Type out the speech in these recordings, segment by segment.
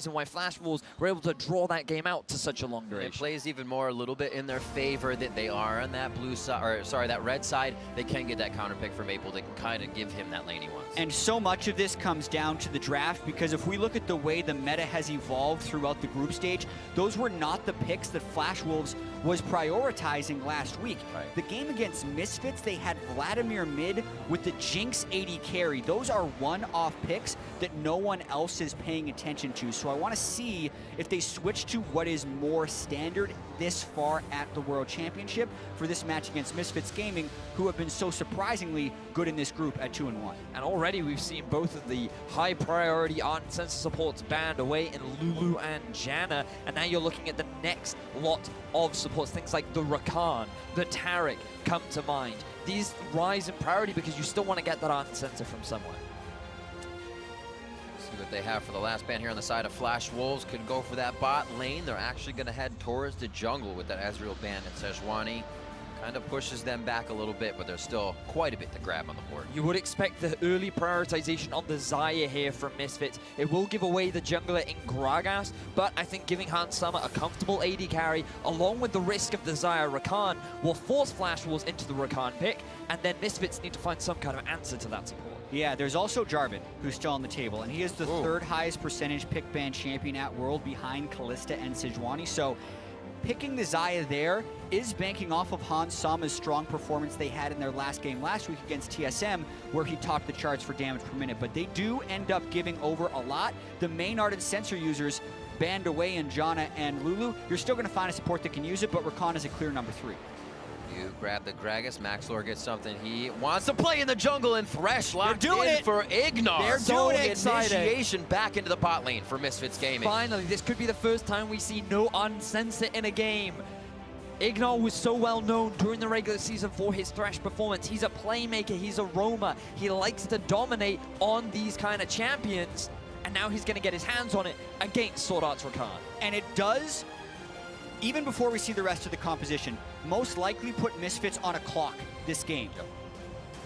reason why Flash Wolves were able to draw that game out to such a long duration. It plays even more a little bit in their favor that they are on that blue side, or sorry, that red side. They can get that counter pick for Maple that can kind of give him that laney once. And so much of this comes down to the draft, because if we look at the way the meta has evolved throughout the group stage, those were not the picks that Flash Wolves was prioritizing last week. Right. The game against Misfits, they had Vladimir mid with the Jinx AD carry. Those are one-off picks that no one else is paying attention to. So I want to see if they switch to what is more standard this far at the World Championship for this match against Misfits Gaming, who have been so surprisingly good in this group at 2-1. And already we've seen both of the high priority art and sensor supports banned away in Lulu and Janna, and now you're looking at the next lot of supports, things like the Rakan, the Taric come to mind. These rise in priority because you still want to get that art and sensor from somewhere. See what they have for the last ban here on the side of Flash Wolves. Could go for that bot lane. They're actually going to head towards the jungle with that Ezreal ban at Sejuani. Kind of pushes them back a little bit, but there's still quite a bit to grab on the board. You would expect the early prioritization on the Xayah here from Misfits. It will give away the jungler in Gragas, but I think giving Hans Summer a comfortable AD carry, along with the risk of the Xayah Rakan, will force Flash Wolves into the Rakan pick, and then Misfits need to find some kind of answer to that support. Yeah, there's also Jarvan, who's still on the table, and he is the third highest percentage pick ban champion at World behind Kalista and Sejuani, so picking the Xayah there is banking off of Hans Sama's strong performance they had in their last game last week against TSM, where he topped the charts for damage per minute. But they do end up giving over a lot. The main art and sensor users banned away in Janna and Lulu. You're still going to find a support that can use it, but Rakan is a clear number 3. You grab the Gragas. Maxlor gets something he wants to play in the jungle, and Thresh locked in it for Ignar. They're So doing it. initiation back into the bot lane for Misfits Gaming. Finally, this could be the first time we see no unsensor in a game. Ignar was so well known during the regular season for his Thresh performance. He's a playmaker, he's a roamer. He likes to dominate on these kind of champions, and now he's going to get his hands on it against Sword Art's Rakan. And it does, even before we see the rest of the composition, most likely put Misfits on a clock this game. Yep.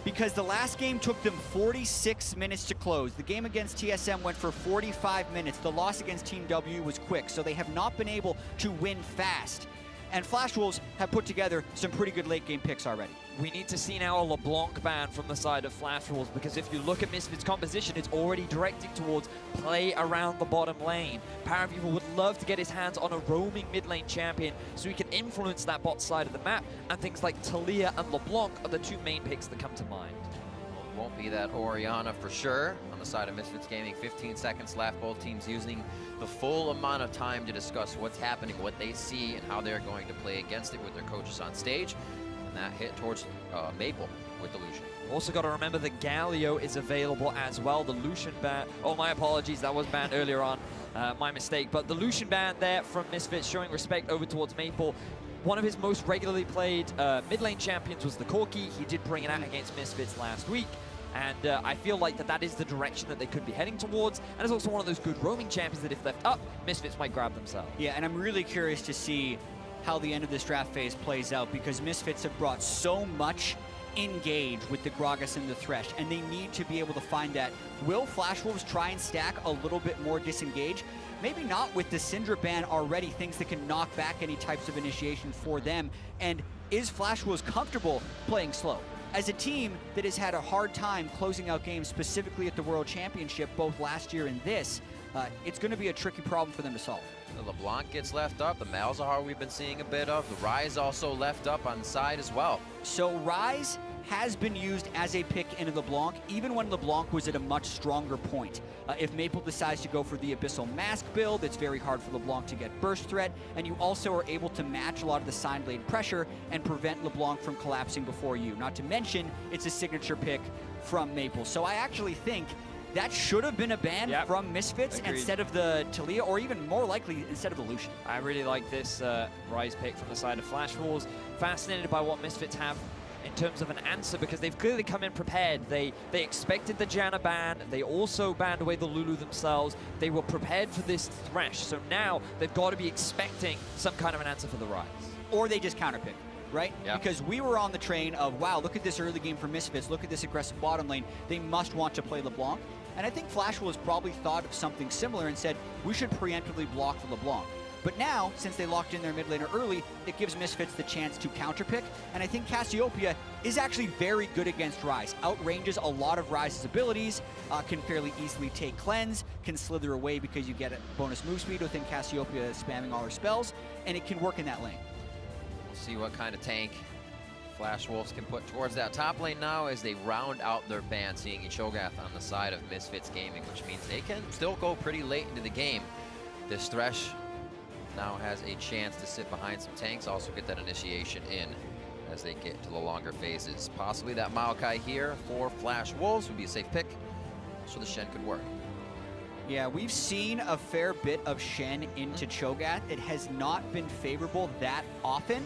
Because the last game took them 46 minutes to close. The game against TSM went for 45 minutes. The loss against Team W was quick, so they have not been able to win fast. And Flash Wolves have put together some pretty good late game picks already. We need to see now a LeBlanc ban from the side of Flash Wolves, because if you look at Misfits' composition, it's already directing towards play around the bottom lane. Paraviva would love to get his hands on a roaming mid lane champion so he can influence that bot side of the map, and things like Talia and LeBlanc are the two main picks that come to mind. Won't be that Orianna for sure. On the side of Misfits Gaming, 15 seconds left. Both teams using the full amount of time to discuss what's happening, what they see, and how they're going to play against it with their coaches on stage. And that hit towards Maple with the Lucian. Also got to remember the Galio is available as well. The Lucian ban, oh my apologies, that was banned earlier on, my mistake. But the Lucian ban there from Misfits, showing respect over towards Maple. One of his most regularly played mid lane champions was the Corki. He did bring it out against Misfits last week. And I feel like that is the direction that they could be heading towards. And it's also one of those good roaming champions that if left up, Misfits might grab themselves. Yeah, and I'm really curious to see how the end of this draft phase plays out, because Misfits have brought so much engage with the Gragas and the Thresh, and they need to be able to find that. Will Flash Wolves try and stack a little bit more disengage? Maybe not with the Syndra ban already, things that can knock back any types of initiation for them. And is Flash Wolves comfortable playing slow? As a team that has had a hard time closing out games, specifically at the World Championship, both last year and this, it's going to be a tricky problem for them to solve. The LeBlanc gets left up. The Malzahar we've been seeing a bit of. The Ryze also left up on the side as well. So Ryze has been used as a pick into LeBlanc, even when LeBlanc was at a much stronger point. If Maple decides to go for the Abyssal Mask build, it's very hard for LeBlanc to get burst threat, and you also are able to match a lot of the side lane pressure and prevent LeBlanc from collapsing before you. Not to mention, it's a signature pick from Maple. So I actually think that should have been a ban from Misfits instead of the Talia, or even more likely, instead of the Lucian. I really like this Ryze pick from the side of Flash Wolves. Fascinated by what Misfits have in terms of an answer, because they've clearly come in prepared. They expected the Janna ban. They also banned away the Lulu themselves. They were prepared for this Thresh. So now they've got to be expecting some kind of an answer for the Ryze. Or they just counterpick, right? Yeah. Because we were on the train of, wow, look at this early game for Misfits. Look at this aggressive bottom lane. They must want to play LeBlanc. And I think Flash Wolves probably thought of something similar and said, we should preemptively block the LeBlanc. But now, since they locked in their mid laner early, it gives Misfits the chance to counterpick. And I think Cassiopeia is actually very good against Ryze. Outranges a lot of Ryze's abilities, can fairly easily take cleanse, can slither away because you get a bonus move speed within Cassiopeia spamming all her spells, and it can work in that lane. We'll see what kind of tank Flash Wolves can put towards that top lane now as they round out their ban, seeing a Cho'Gath on the side of Misfits Gaming, which means they can still go pretty late into the game. This Thresh now has a chance to sit behind some tanks, also get that initiation in as they get to the longer phases. Possibly that Maokai here for Flash Wolves would be a safe pick, so the Shen could work. Yeah, we've seen a fair bit of Shen into Cho'Gath. It has not been favorable that often,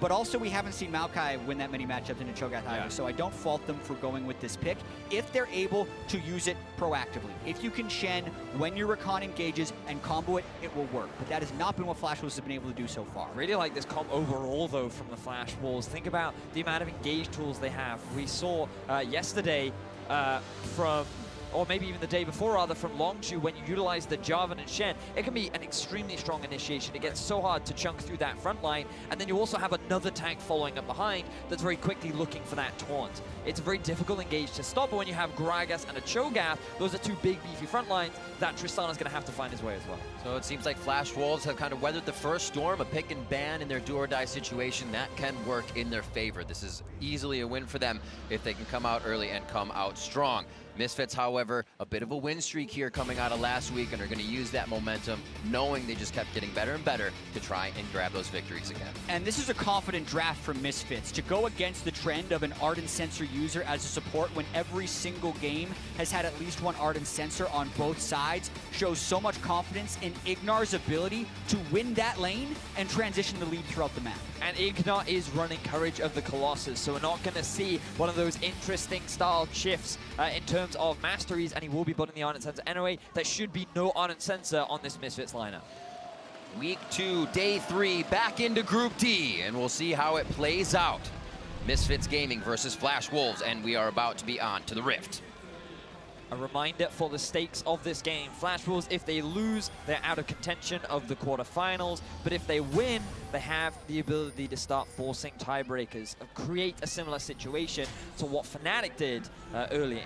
but also we haven't seen Maokai win that many matchups into Cho'Gath either, so I don't fault them for going with this pick if they're able to use it proactively. If you can Shen when your Rakan engages and combo it, it will work. But that has not been what Flash Wolves have been able to do so far. Really like this comp overall, though, from the Flash Wolves. Think about the amount of engage tools they have. We saw yesterday or maybe even the day before, rather, from Longshu, when you utilize the Jarvan and Shen, it can be an extremely strong initiation. It gets so hard to chunk through that front line, and then you also have another tank following up behind that's very quickly looking for that taunt. It's a very difficult engage to stop, but when you have Gragas and a Cho'Gath, those are two big, beefy front lines that Tristana's going to have to find his way as well. So it seems like Flash Wolves have kind of weathered the first storm, a pick and ban in their do or die situation. That can work in their favor. This is easily a win for them if they can come out early and come out strong. Misfits, however, a bit of a win streak here coming out of last week, and are going to use that momentum, knowing they just kept getting better and better to try and grab those victories again. And this is a confident draft from Misfits. To go against the trend of an Ardent Sensor user as a support when every single game has had at least one Ardent Sensor on both sides shows so much confidence in Ignar's ability to win that lane and transition the lead throughout the map. And Ignar is running Courage of the Colossus, so we're not going to see one of those interesting style shifts in terms of masteries, and he will be putting the Ardent Sensor anyway. There should be no Ardent Sensor on this Misfits lineup. Week 2, day 3, back into Group D, and we'll see how it plays out. Misfits Gaming versus Flash Wolves, and we are about to be on to the Rift. A reminder for the stakes of this game. Flash Wolves, if they lose, they're out of contention of the quarterfinals. But if they win, they have the ability to start forcing tiebreakers, create a similar situation to what Fnatic did earlier in the week.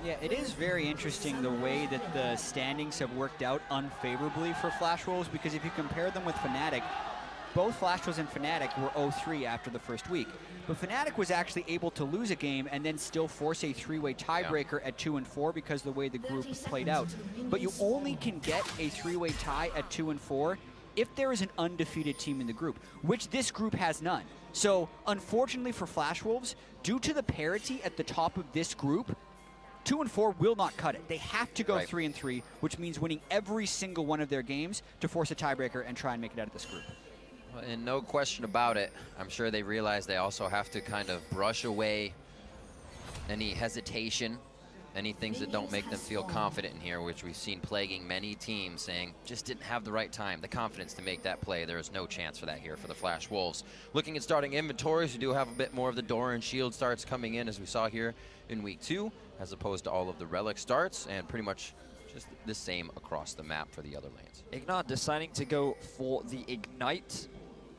Yeah, it is very interesting the way that the standings have worked out unfavorably for Flash Wolves, because if you compare them with Fnatic, both Flash Wolves and Fnatic were 0-3 after the first week. But Fnatic was actually able to lose a game and then still force a three-way tiebreaker at 2 and 4 because of the way the group played out. But you only can get a three-way tie at 2 and 4 if there is an undefeated team in the group, which this group has none. So unfortunately for Flash Wolves, due to the parity at the top of this group, 2 and 4 will not cut it. They have to go 3 and 3, which means winning every single one of their games to force a tiebreaker and try and make it out of this group. And no question about it, I'm sure they realize they also have to kind of brush away any hesitation, any things that don't make them feel confident in here, which we've seen plaguing many teams, saying just didn't have the right time, the confidence to make that play. There is no chance for that here for the Flash Wolves. Looking at starting inventories, we do have a bit more of the Door and Shield starts coming in, as we saw here in week 2, as opposed to all of the Relic starts, and pretty much just the same across the map for the other lanes. Ignar deciding to go for the Ignite.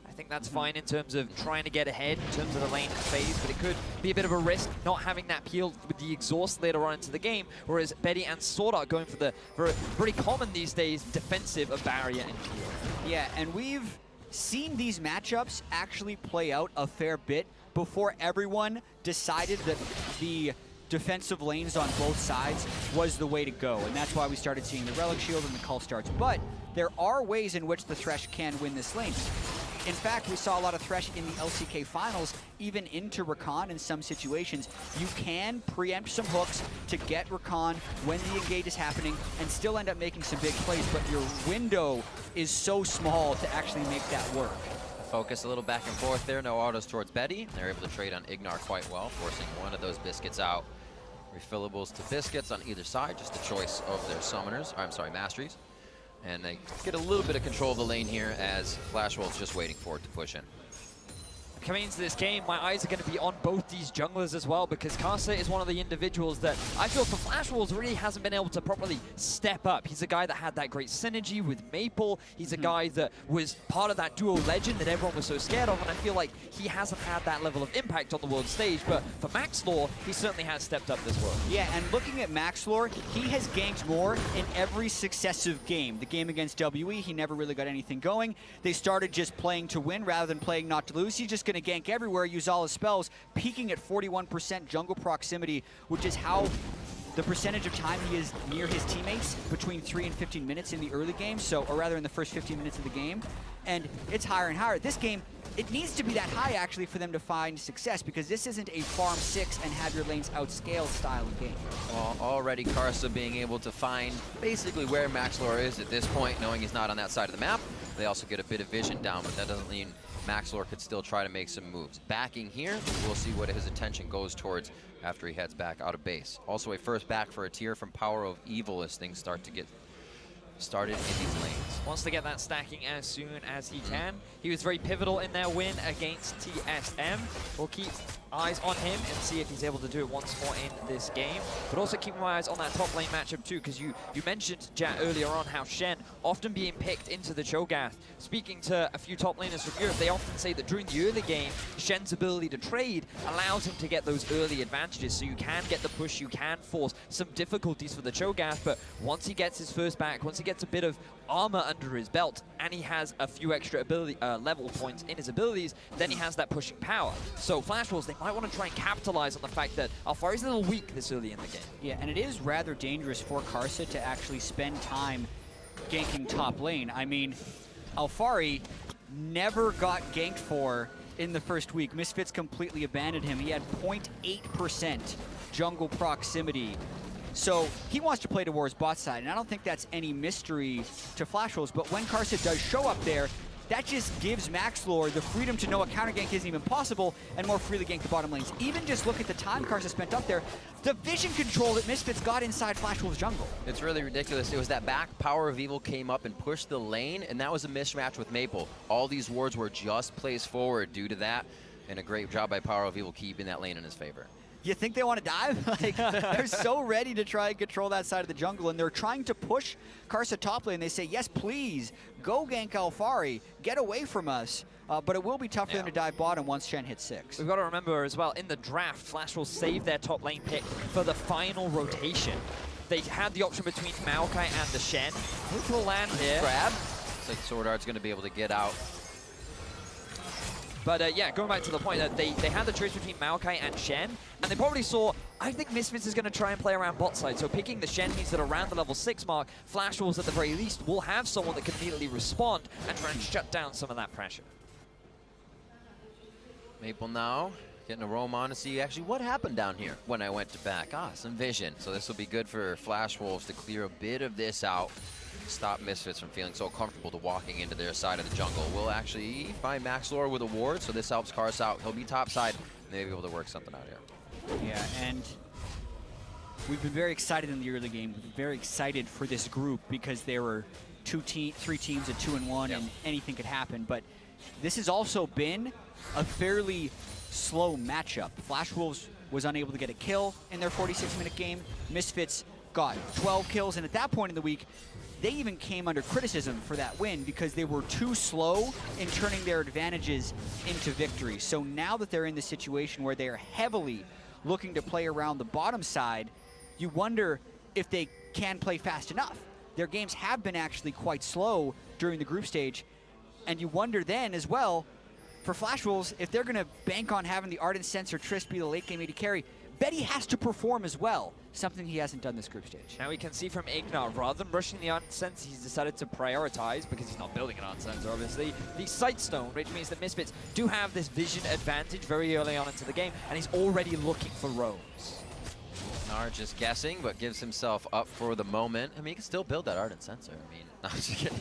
I think that's fine in terms of trying to get ahead in terms of the lane phase, but it could be a bit of a risk not having that peel with the exhaust later on into the game, whereas Betty and Sword are going for the pretty common these days defensive of barrier and peel. Yeah, and we've seen these matchups actually play out a fair bit before everyone decided that the defensive lanes on both sides was the way to go, and that's why we started seeing the Relic Shield and the Cull starts. But there are ways in which the Thresh can win this lane. In fact, we saw a lot of Thresh in the LCK finals, even into Rakan in some situations. You can preempt some hooks to get Rakan when the engage is happening and still end up making some big plays, but your window is so small to actually make that work. Focus a little back and forth there, no autos towards Betty. They're able to trade on Ignar quite well, forcing one of those biscuits out. Refillables to biscuits on either side, just a choice of their summoners, or I'm sorry, masteries. And they get a little bit of control of the lane here as Flash Wolves just waiting for it to push in. Coming into this game, my eyes are going to be on both these junglers as well, because Karsa is one of the individuals that I feel for Flash Wolves really hasn't been able to properly step up. He's a guy that had that great synergy with Maple. He's a guy that was part of that duo legend that everyone was so scared of, and I feel like he hasn't had that level of impact on the world stage. But for Maxlor, he certainly has stepped up this world. Yeah, and looking at Maxlor, he has ganked more in every successive game. The game against WE, he never really got anything going. They started just playing to win rather than playing not to lose. He's just going to gank everywhere, use all his spells, peaking at 41% jungle proximity, which is how the percentage of time he is near his teammates between 3 and 15 minutes in the early game, so, or rather in the first 15 minutes of the game, and it's higher and higher. This game, it needs to be that high actually for them to find success, because this isn't a farm 6 and have your lanes outscaled style of game. Well, already Karsa being able to find basically where Maxlor is at this point, knowing he's not on that side of the map. They also get a bit of vision down, but that doesn't mean Maxlor could still try to make some moves. Backing here, we'll see what his attention goes towards after he heads back out of base. Also a first back for a tier from Power of Evil as things start to get started in these lanes. Wants to get that stacking as soon as he can. He was very pivotal in their win against TSM. We'll keep eyes on him and see if he's able to do it once more in this game. But also keep my eyes on that top lane matchup too, because you mentioned, Jat, earlier on how Shen often being picked into the Cho'Gath. Speaking to a few top laners from Europe, they often say that during the early game, Shen's ability to trade allows him to get those early advantages. So you can get the push, you can force some difficulties for the Cho'Gath, but once he gets his first back, once he gets a bit of armor under his belt, and he has a few extra ability level points in his abilities, then he has that pushing power. So Flash Wolves, they might want to try and capitalize on the fact that Alphari's a little weak this early in the game. Yeah, and it is rather dangerous for Karsa to actually spend time ganking top lane. I mean, Alphari never got ganked for in the first week. Misfits completely abandoned him. He had 0.8% jungle proximity. So he wants to play towards bot side, and I don't think that's any mystery to Flash Wolves, but when Karsa does show up there, that just gives Maxlor the freedom to know a counter gank isn't even possible and more freely gank the bottom lanes. Even just look at the time Karsa spent up there, the vision control that Misfits got inside Flash Wolves jungle. It's really ridiculous. It was that back Power of Evil came up and pushed the lane, and that was a mismatch with Maple. All these wards were just placed forward due to that, and a great job by Power of Evil keeping that lane in his favor. You think they want to dive? Like, they're so ready to try and control that side of the jungle, and they're trying to push Karsa top lane. They say, yes, please, go gank Alphari, get away from us. But it will be tough for them to dive bottom once Shen hits 6. We've got to remember as well, in the draft, Flash will save their top lane pick for the final rotation. They had the option between Maokai and the Shen. Who will land here? Grab. Looks like Sword Art's going to be able to get out. But yeah, going back to the point that they had the choice between Maokai and Shen, and they probably saw, I think Misfits is going to try and play around bot side, so picking the Shen means that around the level 6 mark, Flash Wolves at the very least will have someone that can immediately respond and try and shut down some of that pressure. Maple now getting a roam on to see actually what happened down here when I went to back. Some vision. So this will be good for Flash Wolves to clear a bit of this out. Stop Misfits from feeling so comfortable to walking into their side of the jungle. We'll actually find Maxlor with a ward, so this helps Karsa out. He'll be top side, and they'll be able to work something out here. Yeah, and we've been very excited in the early game. We've been very excited for this group because there were 3 teams at 2-1, and anything could happen. But this has also been a fairly slow matchup. Flash Wolves was unable to get a kill in their 46-minute game. Misfits got 12 kills, and at that point in the week, they even came under criticism for that win because they were too slow in turning their advantages into victory. So now that they're in the situation where they are heavily looking to play around the bottom side, you wonder if they can play fast enough. Their games have been actually quite slow during the group stage, and you wonder then as well, for Flash Wolves, if they're going to bank on having the Ardent Sense or Trist be the late game AD carry, Betty has to perform as well, something he hasn't done this group stage. Now we can see from Ignar, rather than rushing the Ardent Sense, he's decided to prioritize, because he's not building an Ardent Sense, obviously, the Sightstone, which means that Misfits do have this vision advantage very early on into the game, and he's already looking for roams. Ignar just guessing, but gives himself up for the moment. I mean, he can still build that Ardent Sensor. I mean, no, I'm just kidding.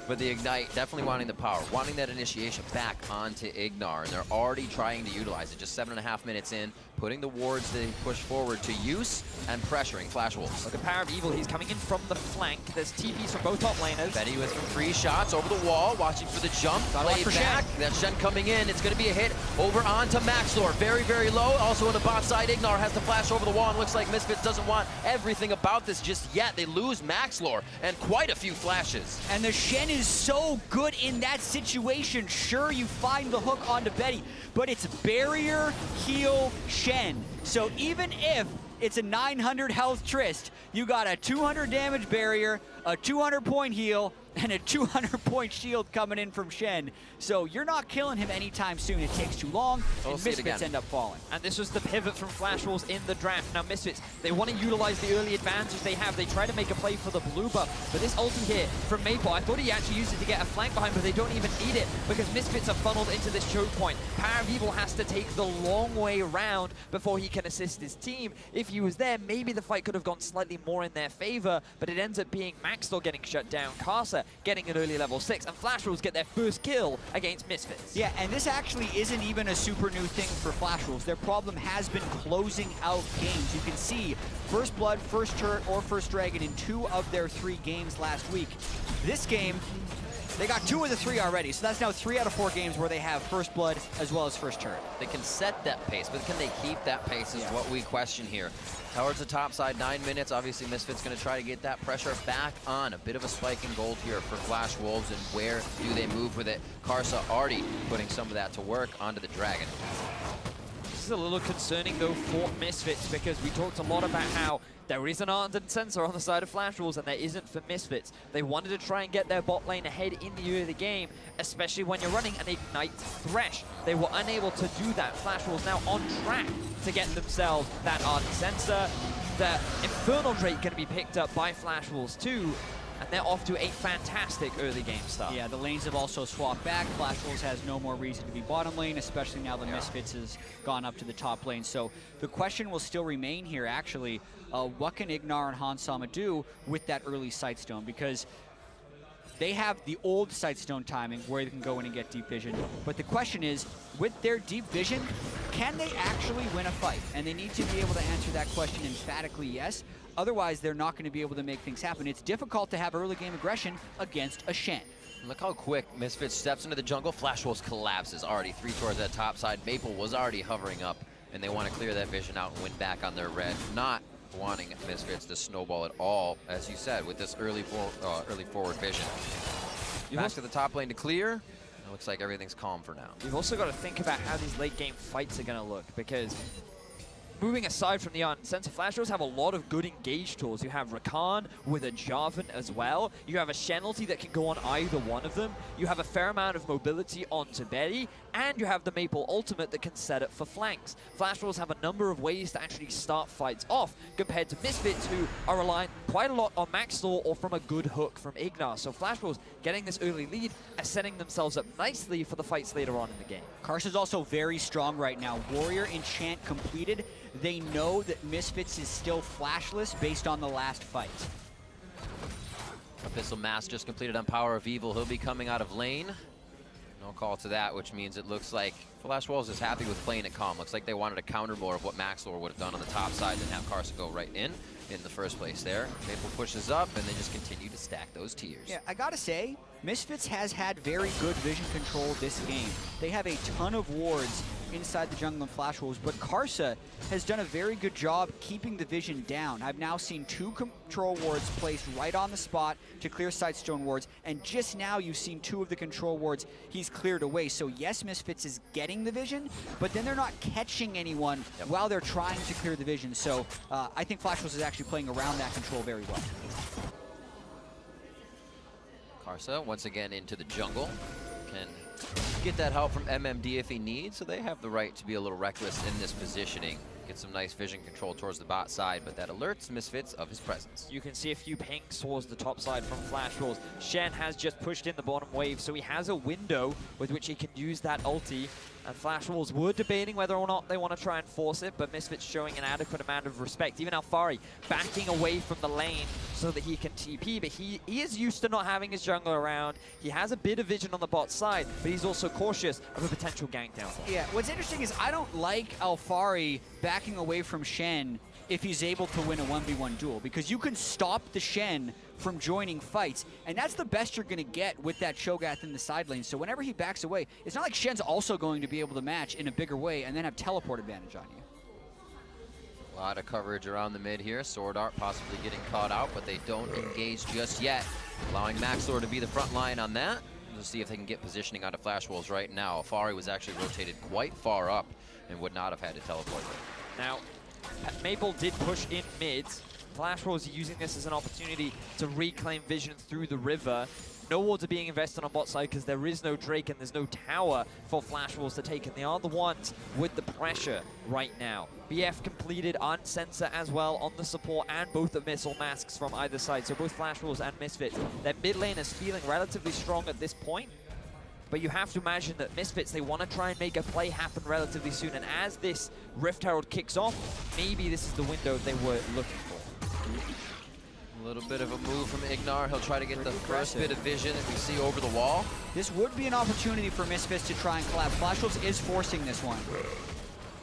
But the Ignite, definitely wanting the power, wanting that initiation back onto Ignar, and they're already trying to utilize it. Just 7.5 minutes in, putting the wards they push forward to use and pressuring Flash Wolves. Look at Power of Evil, he's coming in from the flank. There's TPs from both top laners. Betty with some free shots over the wall, watching for the jump. Play back. That's Shen coming in. It's going to be a hit over onto Maxlor. Very, very low. Also on the bot side, Ignar has to flash over the wall, and looks like Misfits doesn't want everything about this just yet. They lose Maxlor and quite a few flashes. And the Shen is so good in that situation. Sure, you find the hook onto Betty, but it's barrier, heal, Shen. So even if it's a 900 health Trist, you got a 200 damage barrier, a 200 point heal, and a 200 point shield coming in from Shen. So you're not killing him anytime soon. It takes too long, and Misfits end up falling. And this was the pivot from Flash Wolves in the draft. Now Misfits, they want to utilize the early advantage they have. They try to make a play for the blue buff, but this ulti here from Maple, I thought he actually used it to get a flank behind, but they don't even need it because Misfits are funneled into this choke point. Power of Evil has to take the long way around before he can assist his team. If he was there, maybe the fight could have gone slightly more in their favor, but it ends up being Maxwell getting shut down, Karsa getting an early level 6, and Flash Wolves get their first kill against Misfits. Yeah, and this actually isn't even a super new thing for Flash Wolves. Their problem has been closing out games. You can see first blood, first turret, or first dragon in 2 of their 3 games last week. This game, they got 2 of the 3 already, so that's now 3 out of 4 games where they have first blood as well as first turret. They can set that pace, but can they keep that pace is what we question here. Towards the top side, 9 minutes. Obviously, Misfits going to try to get that pressure back on. A bit of a spike in gold here for Flash Wolves, and where do they move with it? Karsa already putting some of that to work onto the Dragon. This is a little concerning, though, for Misfits, because we talked a lot about how there is an ardent sensor on the side of Flash Wolves, and there isn't for Misfits. They wanted to try and get their bot lane ahead in the early game, especially when you're running an Ignite Thresh. They were unable to do that. Flash Wolves now on track to get themselves that ardent sensor. The Infernal Drake going to be picked up by Flash Wolves too, and they're off to a fantastic early game start. Yeah, the lanes have also swapped back. Flash Wolves has no more reason to be bottom lane, especially now that Misfits has gone up to the top lane. So the question will still remain here, actually, what can Ignar and Hansama do with that early Sightstone? Because they have the old Sightstone timing where they can go in and get deep vision. But the question is, with their deep vision, can they actually win a fight? And they need to be able to answer that question emphatically yes. Otherwise, they're not going to be able to make things happen. It's difficult to have early game aggression against a Shen. Look how quick Misfits steps into the jungle. Flash Wolves collapses already 3 towards that top side. Maple was already hovering up, and they want to clear that vision out and win back on their red. Not wanting Misfits to snowball at all, as you said, with this early forward vision. Pass to the top lane to clear. It looks like everything's calm for now. You've also got to think about how these late game fights are going to look, because moving aside from the ardent sensor, Flash Wolves have a lot of good engage tools. You have Rakan with a Jarvan as well. You have a Shen ulti that can go on either one of them. You have a fair amount of mobility onto Betty, and you have the Maple ultimate that can set up for flanks. Flash Wolves have a number of ways to actually start fights off compared to Misfits, who are relying quite a lot on Maxlor or from a good hook from Ignar. So Flash Wolves getting this early lead are setting themselves up nicely for the fights later on in the game. Karsa's also very strong right now. Warrior enchant completed. They know that Misfits is still flashless based on the last fight. Abyssal Mass just completed on Power of Evil. He'll be coming out of lane. No call to that, which means it looks like Flash Wolves is happy with playing it calm. Looks like they wanted to counter more of what Maxlor would have done on the top side and have Karsa go right in the first place there. Maple pushes up, and they just continue to stack those tiers. Yeah, I gotta say, Misfits has had very good vision control this game. They have a ton of wards inside the jungle and Flash Wolves, but Karsa has done a very good job keeping the vision down. I've now seen 2 control wards placed right on the spot to clear Sightstone wards, and just now you've seen 2 of the control wards he's cleared away. So yes, Misfits is getting the vision, but then they're not catching anyone while they're trying to clear the vision. So I think Flash Wolves is actually playing around that control very well. Karsa once again into the jungle. Can get that help from MMD if he needs, so they have the right to be a little reckless in this positioning. Get some nice vision control towards the bot side, but that alerts Misfits of his presence. You can see a few pings towards the top side from Flash Wolves. Shen has just pushed in the bottom wave, so he has a window with which he can use that ulti. And Flash Wolves were debating whether or not they want to try and force it, but Misfits showing an adequate amount of respect. Even Alfari backing away from the lane so that he can TP, but he is used to not having his jungler around. He has a bit of vision on the bot side, but he's also cautious of a potential gank downfall. Yeah, what's interesting is I don't like Alfari backing away from Shen if he's able to win a 1v1 duel, because you can stop the Shen from joining fights, and that's the best you're going to get with that Cho'Gath in the side lane. So whenever he backs away, it's not like Shen's also going to be able to match in a bigger way and then have teleport advantage on you. A lot of coverage around the mid here. Sword Art possibly getting caught out, but they don't engage just yet, allowing Maxlor to be the front line on that. We'll see if they can get positioning out of Flash Wolves right now. Alfari was actually rotated quite far up and would not have had to teleport there. Now, Maple did push in mid. Flash Wolves are using this as an opportunity to reclaim vision through the river. No wards are being invested on bot side because there is no Drake and there's no tower for Flash Wolves to take, and they are the ones with the pressure right now. BF completed Unsensor as well on the support and both the missile masks from either side. So both Flash Wolves and Misfits. Their mid lane is feeling relatively strong at this point. But you have to imagine that Misfits, they want to try and make a play happen relatively soon. And as this Rift Herald kicks off, maybe this is the window they were looking for. A little bit of a move from Ignar. He'll try to get the first bit of vision that we see over the wall. This would be an opportunity for Misfits to try and collapse. Flash Wolves is forcing this one.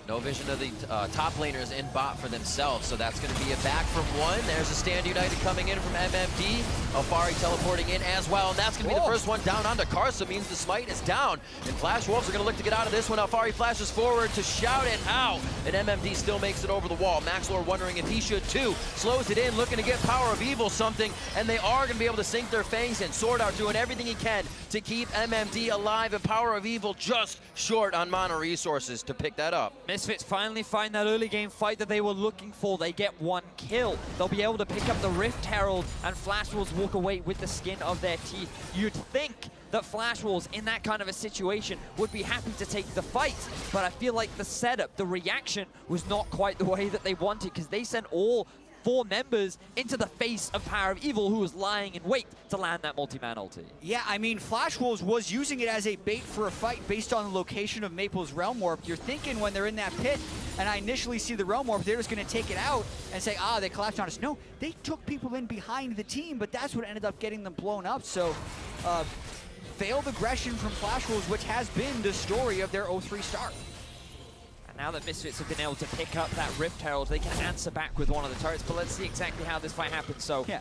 No vision of the top laners in bot for themselves, so that's going to be a back from one. There's a Stand United coming in from MMD. Alfari teleporting in as well, and that's going to be the first one down onto Karsa, means the smite is down. And Flash Wolves are going to look to get out of this one. Alfari flashes forward to shout it out, and MMD still makes it over the wall. Maxlor wondering if he should too. Slows it in, looking to get Power of Evil something, and they are going to be able to sink their fangs in. Sword Art doing everything he can to keep MMD alive, and Power of Evil just short on mana resources to pick that up. Misfits finally find that early game fight that they were looking for. They get one kill. They'll be able to pick up the Rift Herald, and Flash Wolves walk away with the skin of their teeth. You'd think that Flash Wolves in that kind of a situation would be happy to take the fight, but I feel like the setup, the reaction was not quite the way that they wanted, because they sent all 4 members into the face of Power of Evil, who was lying in wait to land that multi-man ulti. Yeah, I mean, Flash Wolves was using it as a bait for a fight based on the location of Maple's Realm Warp. You're thinking when they're in that pit, and I initially see the Realm Warp, they're just going to take it out and say, ah, they collapsed on us. No, they took people in behind the team, but that's what ended up getting them blown up. So, failed aggression from Flash Wolves, which has been the story of their 0-3 start. Now that Misfits have been able to pick up that Rift Herald, they can answer back with one of the turrets, but let's see exactly how this fight happens. So, yeah,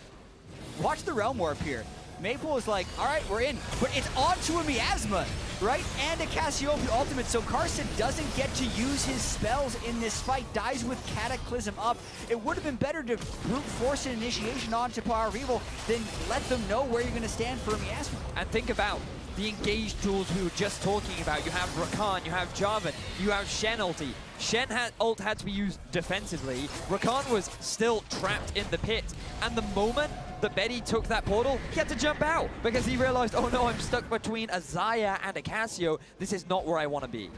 watch the Realm Warp here. Maple is like, all right, we're in, but it's onto a Miasma, right? And a Cassiopeia ultimate, so Carson doesn't get to use his spells in this fight, dies with Cataclysm up. It would have been better to brute force an initiation onto Power of Evil than let them know where you're going to stand for a Miasma. And think about the engaged tools we were just talking about. You have Rakan, you have Jarvan, you have Shen ulti. Shen ult had to be used defensively. Rakan was still trapped in the pit. And the moment that Betty took that portal, he had to jump out because he realized, oh no, I'm stuck between a Xayah and a Cassio. This is not where I want to be.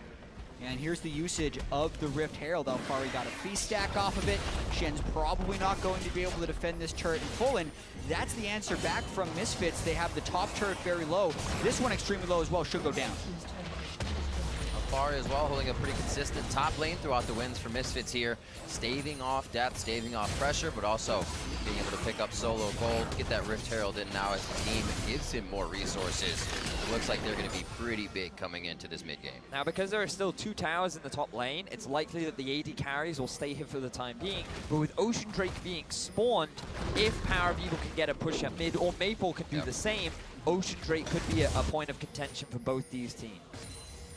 And here's the usage of the Rift Herald. Alfari got a feast stack off of it. Shen's probably not going to be able to defend this turret in full, and that's the answer back from Misfits. They have the top turret very low. This one extremely low as well, should go down. Alfari as well, holding a pretty consistent top lane throughout the wins for Misfits here. Staving off death, staving off pressure, but also being able to pick up solo gold, get that Rift Herald in now as the team. It gives him more resources. It looks like they're going to be pretty big coming into this mid game. Now, because there are still 2 towers in the top lane, it's likely that the AD carries will stay here for the time being. But with Ocean Drake being spawned, if Power of Evil can get a push at mid, or Maple can do the same, Ocean Drake could be a point of contention for both these teams.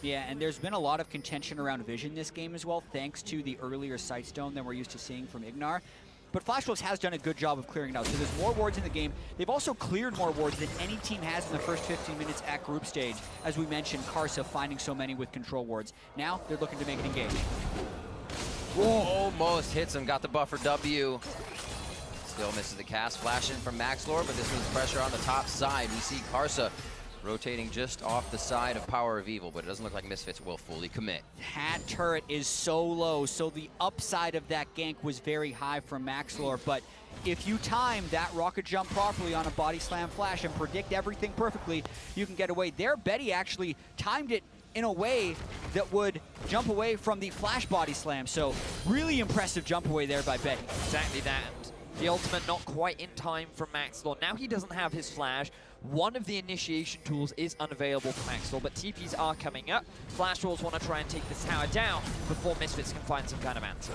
Yeah, and there's been a lot of contention around vision this game as well, thanks to the earlier Sightstone than we're used to seeing from Ignar. But Flash Wolves has done a good job of clearing it out. So there's more wards in the game. They've also cleared more wards than any team has in the first 15 minutes at group stage. As we mentioned, Karsa finding so many with control wards. Now they're looking to make it engage. Whoa, almost hits him, got the buffer W. Still misses the cast, flashing from Maxlor, but this means pressure on the top side. We see Karsa rotating just off the side of Power of Evil, but it doesn't look like Misfits will fully commit. That turret is so low, so the upside of that gank was very high from Maxlor, but if you time that rocket jump properly on a body slam flash and predict everything perfectly, you can get away. There, Betty actually timed it in a way that would jump away from the flash body slam. So really impressive jump away there by Betty. Exactly that. The ultimate not quite in time from Maxlor. Now he doesn't have his flash. One of the initiation tools is unavailable for Maxlor, but TPs are coming up. Flash Wolves want to try and take this tower down before Misfits can find some kind of answer.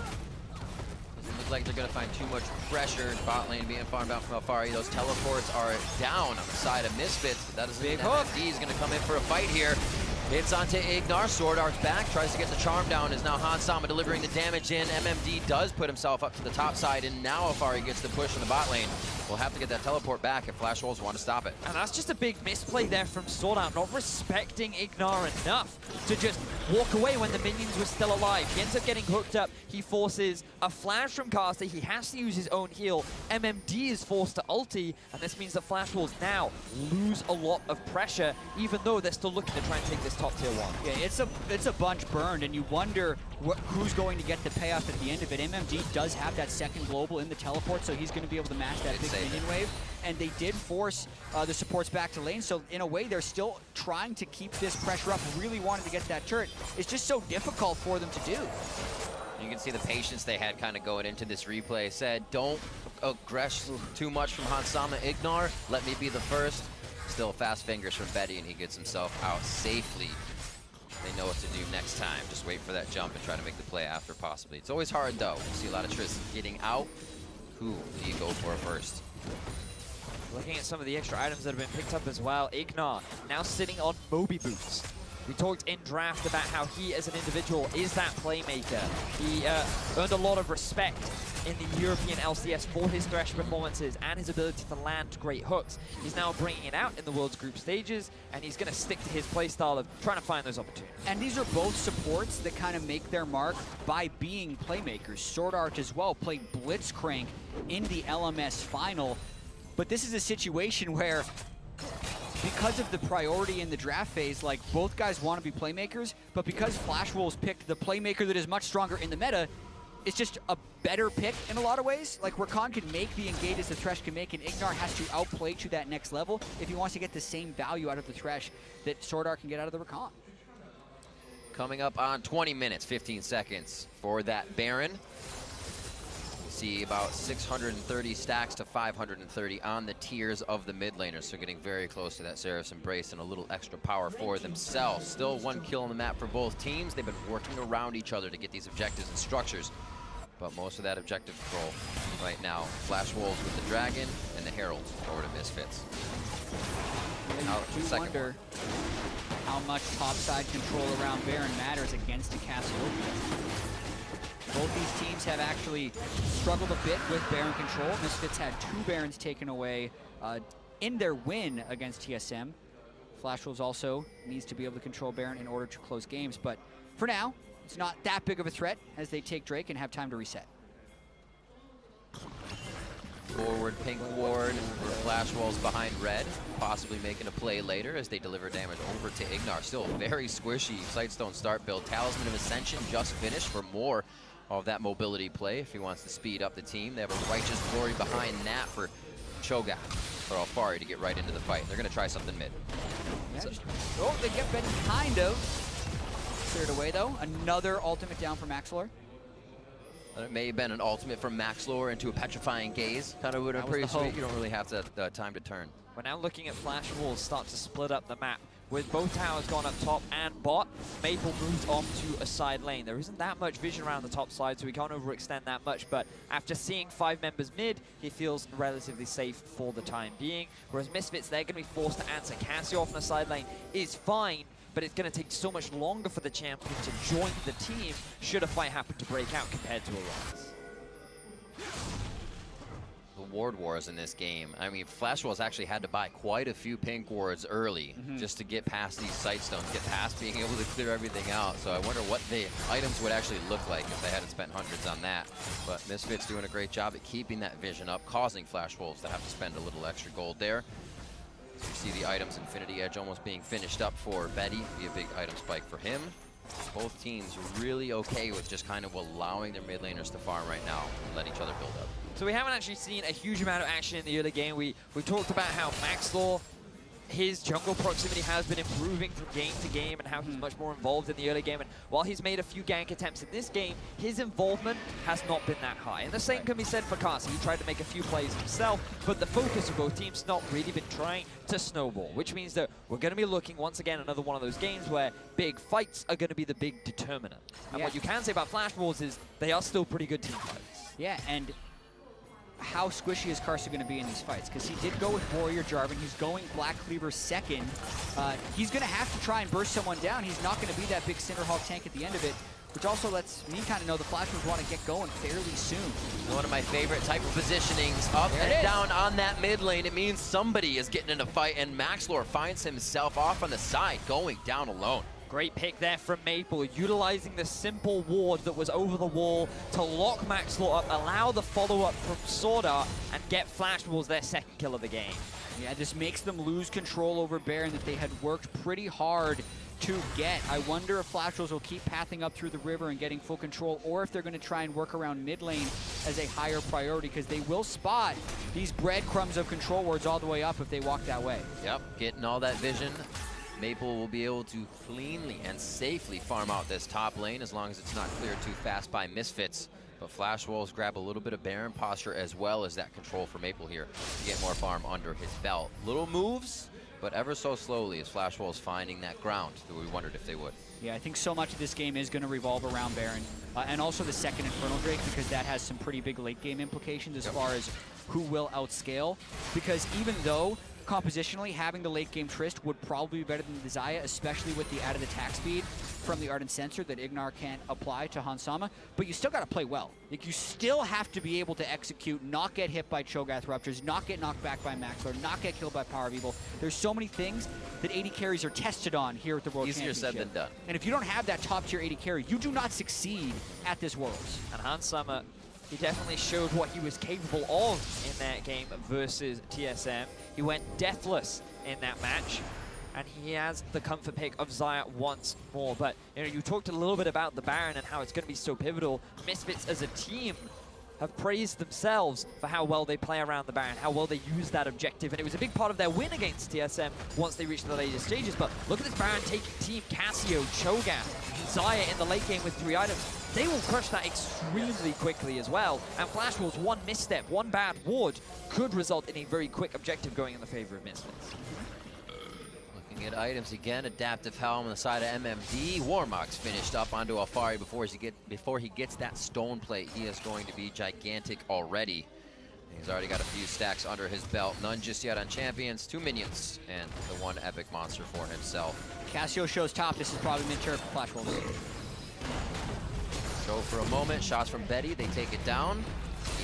Doesn't look like they're going to find too much pressure. Bot lane being farmed out from Alfari. Those teleports are down on the side of Misfits, but that doesn't mean MFD is going to come in for a fight here. Hits onto Ignar, Sword Art's back, tries to get the charm down, is now Hans Sama delivering the damage in. MMD does put himself up to the top side, and now Alfari gets the push in the bot lane. We'll have to get that teleport back if Flash Wolves want to stop it. And that's just a big misplay there from Sword Art, not respecting Ignar enough to just walk away when the minions were still alive. He ends up getting hooked up. He forces a flash from Caster. He has to use his own heal. MMD is forced to ulti, and this means that Flash Wolves now lose a lot of pressure, even though they're still looking to try and take this top tier 1. Yeah, it's a bunch burned, and you wonder who's going to get the payoff at the end of it. MMD does have that second global in the teleport, so he's going to be able to match that big minion wave. And they did force the supports back to lane, so in a way they're still trying to keep this pressure up, really wanting to get that turret. It's just so difficult for them to do. You can see the patience they had kind of going into this replay. Said, don't aggress too much from Hans Sama. Ignar, let me be the first. Still fast fingers from Betty, and he gets himself out safely. They know what to do next time. Just wait for that jump and try to make the play after, possibly. It's always hard, though. You see a lot of Triss getting out. Who do you go for first? Looking at some of the extra items that have been picked up as well. Ignar now sitting on Moby Boots. We talked in draft about how he, as an individual, is that playmaker. He earned a lot of respect in the European LCS for his Thresh performances and his ability to land great hooks. He's now bringing it out in the World's group stages, and he's going to stick to his playstyle of trying to find those opportunities. And these are both supports that kind of make their mark by being playmakers. Sword Art as well played Blitzcrank in the LMS final, but this is a situation where, because of the priority in the draft phase, like, both guys want to be playmakers, but because Flash Wolves picked the playmaker that is much stronger in the meta, it's just a better pick in a lot of ways. Like, Rakan can make the engage as the Thresh can make, and Ignar has to outplay to that next level if he wants to get the same value out of the Thresh that Sword Art can get out of the Rakan. Coming up on 20 minutes, 15 seconds for that Baron. See about 630 stacks to 530 on the tiers of the mid laners, so getting very close to that Seraph's Embrace and a little extra power for themselves. Still one kill on the map for both teams. They've been working around each other to get these objectives and structures, but most of that objective control right now. Flash Wolves with the Dragon and the Heralds over to Misfits. I do wonder how much topside control around Baron matters against a Cassiopeia. Both these teams have actually struggled a bit with Baron control. Misfits had 2 Barons taken away in their win against TSM. Flash Wolves also needs to be able to control Baron in order to close games, but for now, it's not that big of a threat as they take Drake and have time to reset. Forward pink ward for Flash Wolves behind red, possibly making a play later as they deliver damage over to Ignar. Still very squishy Sightstone start build. Talisman of Ascension just finished for more of that mobility play if he wants to speed up the team. They have a Righteous Glory behind that for Cho'Gath or Alfari to get right into the fight. They're going to try something mid. Yeah, oh, they get Betty kind of cleared away, though. Another ultimate down for Maxlor. It may have been an ultimate from Maxlor into a Petrifying Gaze. Kind of would have been pretty sweet. You don't really have to, time to turn. We're now looking at Flash Wolves start to split up the map. With both towers gone up top and bot, Maple moved on to a side lane. There isn't that much vision around the top side, so we can't overextend that much, but after seeing 5 members mid, he feels relatively safe for the time being. Whereas Misfits, they're going to be forced to answer. Cassio off in the side lane is fine, but it's going to take so much longer for the champion to join the team should a fight happen to break out compared to a Rise. The ward wars in this game. I mean, Flash Wolves actually had to buy quite a few pink wards early just to get past these Sightstones, get past being able to clear everything out. So I wonder what the items would actually look like if they hadn't spent hundreds on that. But Misfits doing a great job at keeping that vision up, causing Flash Wolves to have to spend a little extra gold there. So you see the items Infinity Edge almost being finished up for Betty. Be a big item spike for him. Both teams really okay with just kind of allowing their mid laners to farm right now and let each other build up. So we haven't actually seen a huge amount of action in the early game. We talked about how Maxlor his jungle proximity has been improving from game to game and how he's much more involved in the early game. And while he's made a few gank attempts in this game, his involvement has not been that high. And the same can be said for Kasi. He tried to make a few plays himself, but the focus of both teams not really been trying to snowball, which means that we're going to be looking, once again, another one of those games where big fights are going to be the big determinant. And what you can say about Flash Wolves is they are still pretty good team fights. Yeah, and how squishy is Karsa going to be in these fights? Because he did go with Warrior Jarvan. He's going Black Cleaver second. He's going to have to try and burst someone down. He's not going to be that big Cinderhawk tank at the end of it, which also lets me kind of know the Flash Wolves want to get going fairly soon. One of my favorite type of positionings, up and down on that mid lane. It means somebody is getting in a fight, and Maxlor finds himself off on the side, going down alone. Great pick there from Maple, utilizing the simple ward that was over the wall to lock Maxlor up, allow the follow-up from Swordart, and get Flash Wolves their second kill of the game. Yeah, this makes them lose control over Baron that they had worked pretty hard to get. I wonder if Flash Wolves will keep pathing up through the river and getting full control, or if they're going to try and work around mid lane as a higher priority, because they will spot these breadcrumbs of control wards all the way up if they walk that way. Yep, getting all that vision. Maple will be able to cleanly and safely farm out this top lane as long as it's not cleared too fast by Misfits. But Flash Wolves grab a little bit of Baron posture as well as that control for Maple here to get more farm under his belt. Little moves, but ever so slowly as Flash Wolves finding that ground that we wondered if they would. Yeah, I think so much of this game is going to revolve around Baron and also the second Infernal Drake, because that has some pretty big late game implications as far as who will outscale. Because even though compositionally, having the late game Trist would probably be better than the Xayah, especially with the added attack speed from the Ardent Sensor that Ignar can't apply to Hansama. But you still got to play well. Like, you still have to be able to execute, not get hit by Cho'Gath Ruptures, not get knocked back by Maxlor, not get killed by Power of Evil. There's so many things that AD carries are tested on here at the World Championship. Easier said than done. And if you don't have that top tier AD carry, you do not succeed at this Worlds. And Hansama, he definitely showed what he was capable of in that game versus TSM. He went deathless in that match, and he has the comfort pick of Xayah once more. But you talked a little bit about the Baron and how it's going to be so pivotal. Misfits as a team have praised themselves for how well they play around the Baron, how well they use that objective, and it was a big part of their win against TSM once they reached the later stages. But look at this Baron taking Team Cassio, Cho'Gath, Xayah in the late game with 3 items. They will crush that extremely quickly as well, and Flash Wolves, one misstep, one bad ward could result in a very quick objective going in the favor of Misfits. Looking at items again, Adaptive Helm on the side of MMD. Warmock's finished up onto Alfari before he gets that stone plate. He is going to be gigantic already. He's already got a few stacks under his belt. None just yet on champions, 2 minions, and the 1 epic monster for himself. Cassio shows top. This is probably mid-tier for Flash Wolves. Show for a moment, shots from Betty, they take it down.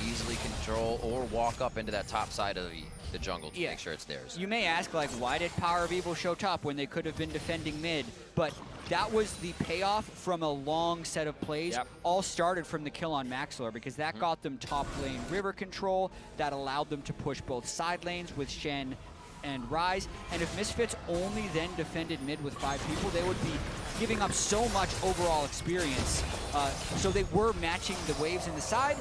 Easily control or walk up into that top side of the jungle to make sure it's theirs. You may ask, like, why did Power of Evil show top when they could have been defending mid? But that was the payoff from a long set of plays. All started from the kill on Maxlor, because that got them top lane river control. That allowed them to push both side lanes with Shen and Rise. And if Misfits only then defended mid with 5 people, they would be giving up so much overall experience. So they were matching the waves in the side.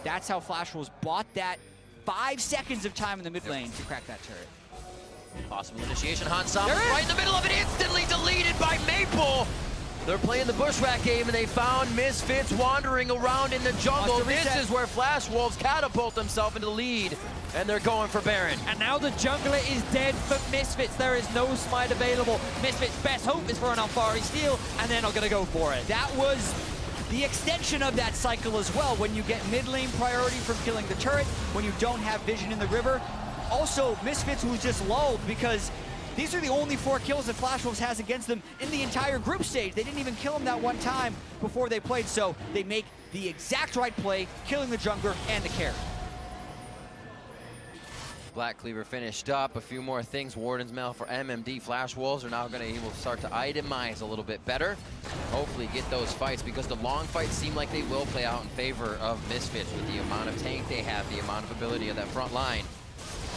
That's how Flash Wolves bought that 5 seconds of time in the mid lane to crack that turret. Possible initiation, Hansama right in the middle of it, instantly deleted by Maple. They're playing the Bushwhack game, and they found Misfits wandering around in the jungle. This is where Flash Wolves catapult themselves into the lead, and they're going for Baron. And now the jungler is dead for Misfits. There is no smite available. Misfits' best hope is for an Alfari steal, and they're not going to go for it. That was the extension of that cycle as well. When you get mid lane priority from killing the turret, when you don't have vision in the river. Also, Misfits was just lulled because these are the only 4 kills that Flash Wolves has against them in the entire group stage. They didn't even kill him that one time before they played, so they make the exact right play, killing the jungler and the carry. Black Cleaver finished up. A few more things. Warden's Mail for MMD. Flash Wolves are now going to able to start to itemize a little bit better. Hopefully get those fights, because the long fights seem like they will play out in favor of Misfits with the amount of tank they have, the amount of ability of that front line.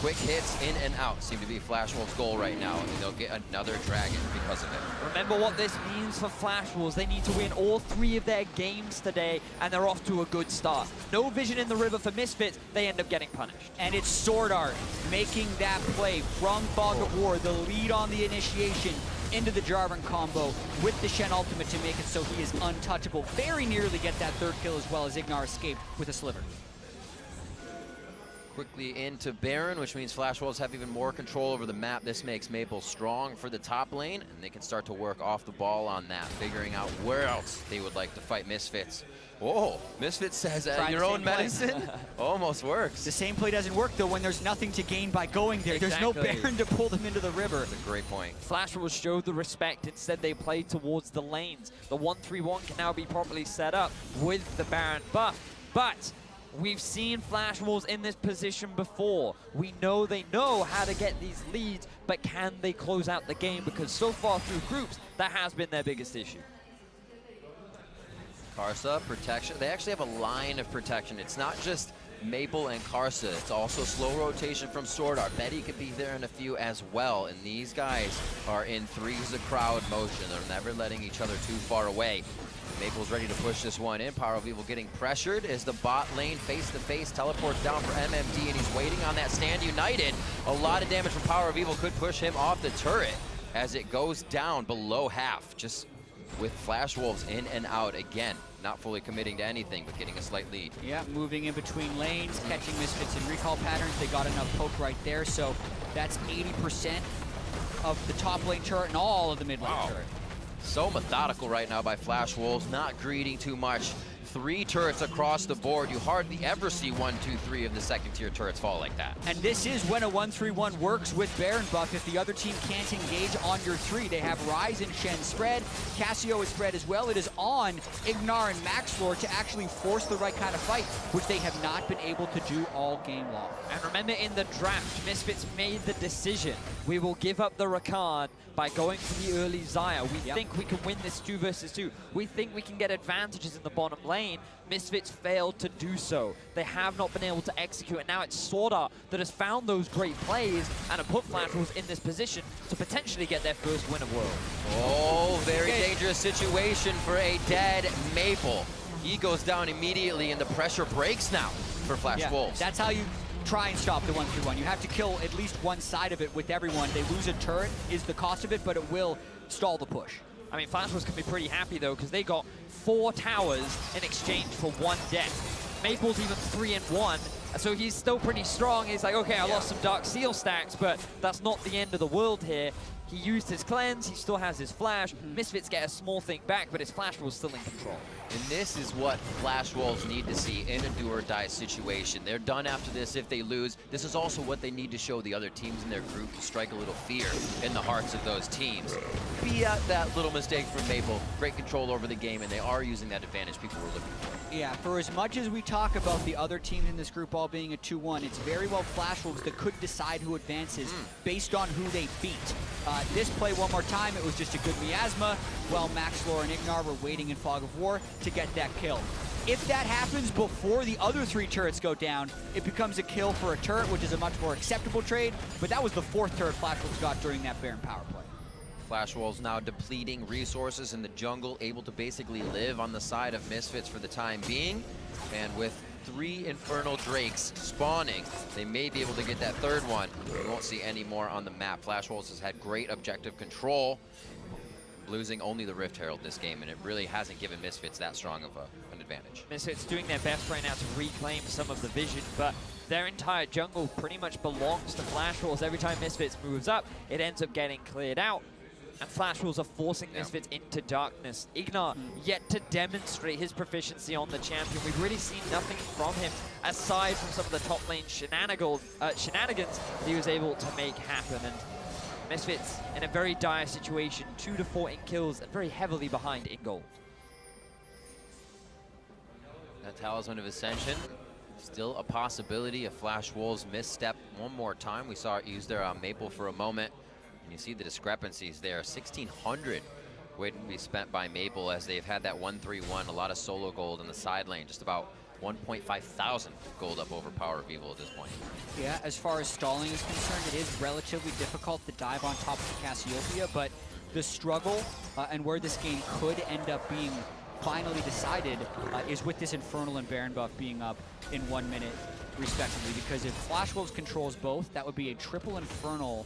quick hits in and out seem to be Flash Wolves' goal right now, and they'll get another dragon because of it. Remember what this means for Flash Wolves. They need to win all 3 of their games today, and they're off to a good start. No vision in the river for Misfits. They end up getting punished. And it's Sword Art making that play from Fog of War, the lead on the initiation into the Jarvan combo with the Shen ultimate to make it so he is untouchable. Very nearly get that 3rd kill as well as Ignar escaped with a sliver. Quickly into Baron, which means Flash Wolves have even more control over the map. This makes Maple strong for the top lane, and they can start to work off the ball on that, figuring out where else they would like to fight Misfits. Whoa, Misfits says your own medicine almost works. The same play doesn't work though when there's nothing to gain by going there. Exactly. There's no Baron to pull them into the river. That's a great point. Flash Wolves showed the respect. Instead, they played towards the lanes. The 1-3-1 can now be properly set up with the Baron buff. But we've seen Flash Wolves in this position before. We know they know how to get these leads, but can they close out the game? Because so far through groups, that has been their biggest issue. Karsa, protection. They actually have a line of protection. It's not just Maple and Karsa. It's also slow rotation from Sword Art. Betty could be there in a few as well. And these guys are in threes of crowd motion. They're never letting each other too far away. Maple's ready to push this one in. Power of Evil getting pressured as the bot lane face-to-face teleports down for MMD, and he's waiting on that stand united. A lot of damage from Power of Evil could push him off the turret as it goes down below half. Just with Flash Wolves in and out again, not fully committing to anything, but getting a slight lead. Yeah, moving in between lanes, catching Misfits in recall patterns. They got enough poke right there, so that's 80% of the top lane turret and all of the mid lane turret. So methodical right now by Flash Wolves, not greeding too much. 3 turrets across the board. You hardly ever see 1, 2, 3 of the second tier turrets fall like that. And this is when a 1-3-1 works with Baron buff. If the other team can't engage on your 3, they have Ryze and Shen spread. Cassio is spread as well. It is on Ignar and Maxlor to actually force the right kind of fight, which they have not been able to do all game long. And remember, in the draft, Misfits made the decision. We will give up the Rakan by going for the early Xayah. We think we can win this 2 versus 2. We think we can get advantages in the bottom lane. Misfits failed to do so. They have not been able to execute, and now it's Sword Art that has found those great plays and have put Flash Wolves in this position to potentially get their first win of World. Oh, very dangerous situation for a dead Maple. He goes down immediately, and the pressure breaks now for Flash Wolves. That's how you try and stop the 1-3-1. You have to kill at least one side of it with everyone. They lose a turret is the cost of it, but it will stall the push. I mean, Flash Wolves can be pretty happy, though, because they got 4 towers in exchange for 1 death. Maple's even 3-1, so he's still pretty strong. He's like, okay, I lost some Dark Seal stacks, but that's not the end of the world here. He used his cleanse, he still has his flash. Misfits get a small thing back, but his Flash Wolves still in control. And this is what Flash Wolves need to see in a do-or-die situation. They're done after this if they lose. This is also what they need to show the other teams in their group to strike a little fear in the hearts of those teams. Be at that little mistake from Maple. Great control over the game, and they are using that advantage people were looking for. Yeah, for as much as we talk about the other teams in this group all being a 2-1, it's very well Flash Wolves that could decide who advances based on who they beat. This play one more time, it was just a good miasma, while Maxlor and Ignar were waiting in Fog of War to get that kill. If that happens before the other 3 turrets go down, it becomes a kill for a turret, which is a much more acceptable trade, but that was the 4th turret Flash Wolves got during that Baron power play. Flash Wolves now depleting resources in the jungle, able to basically live on the side of Misfits for the time being. And with 3 Infernal Drakes spawning, they may be able to get that 3rd one. We won't see any more on the map. Flash Wolves has had great objective control, losing only the Rift Herald this game, and it really hasn't given Misfits that strong of an advantage. Misfits doing their best right now to reclaim some of the vision, but their entire jungle pretty much belongs to Flash Wolves. Every time Misfits moves up, it ends up getting cleared out. And Flash Wolves are forcing Misfits into darkness. Ignar yet to demonstrate his proficiency on the champion. We've really seen nothing from him aside from some of the top lane shenanigans he was able to make happen. And Misfits in a very dire situation, 2 to 4 in kills and very heavily behind in gold. That Talisman of Ascension, still a possibility. If Flash Wolves misstep one more time, we saw it use their Maple for a moment. And you see the discrepancies there. 1,600 waiting to be spent by Maple as they've had that 1-3-1, a lot of solo gold in the side lane, just about 1.5 thousand gold up over Power of Evil at this point. Yeah, as far as stalling is concerned, it is relatively difficult to dive on top of the Cassiopeia, but the struggle and where this game could end up being finally decided is with this Infernal and Baron buff being up in 1 minute, respectively, because if Flash Wolves controls both, that would be a triple Infernal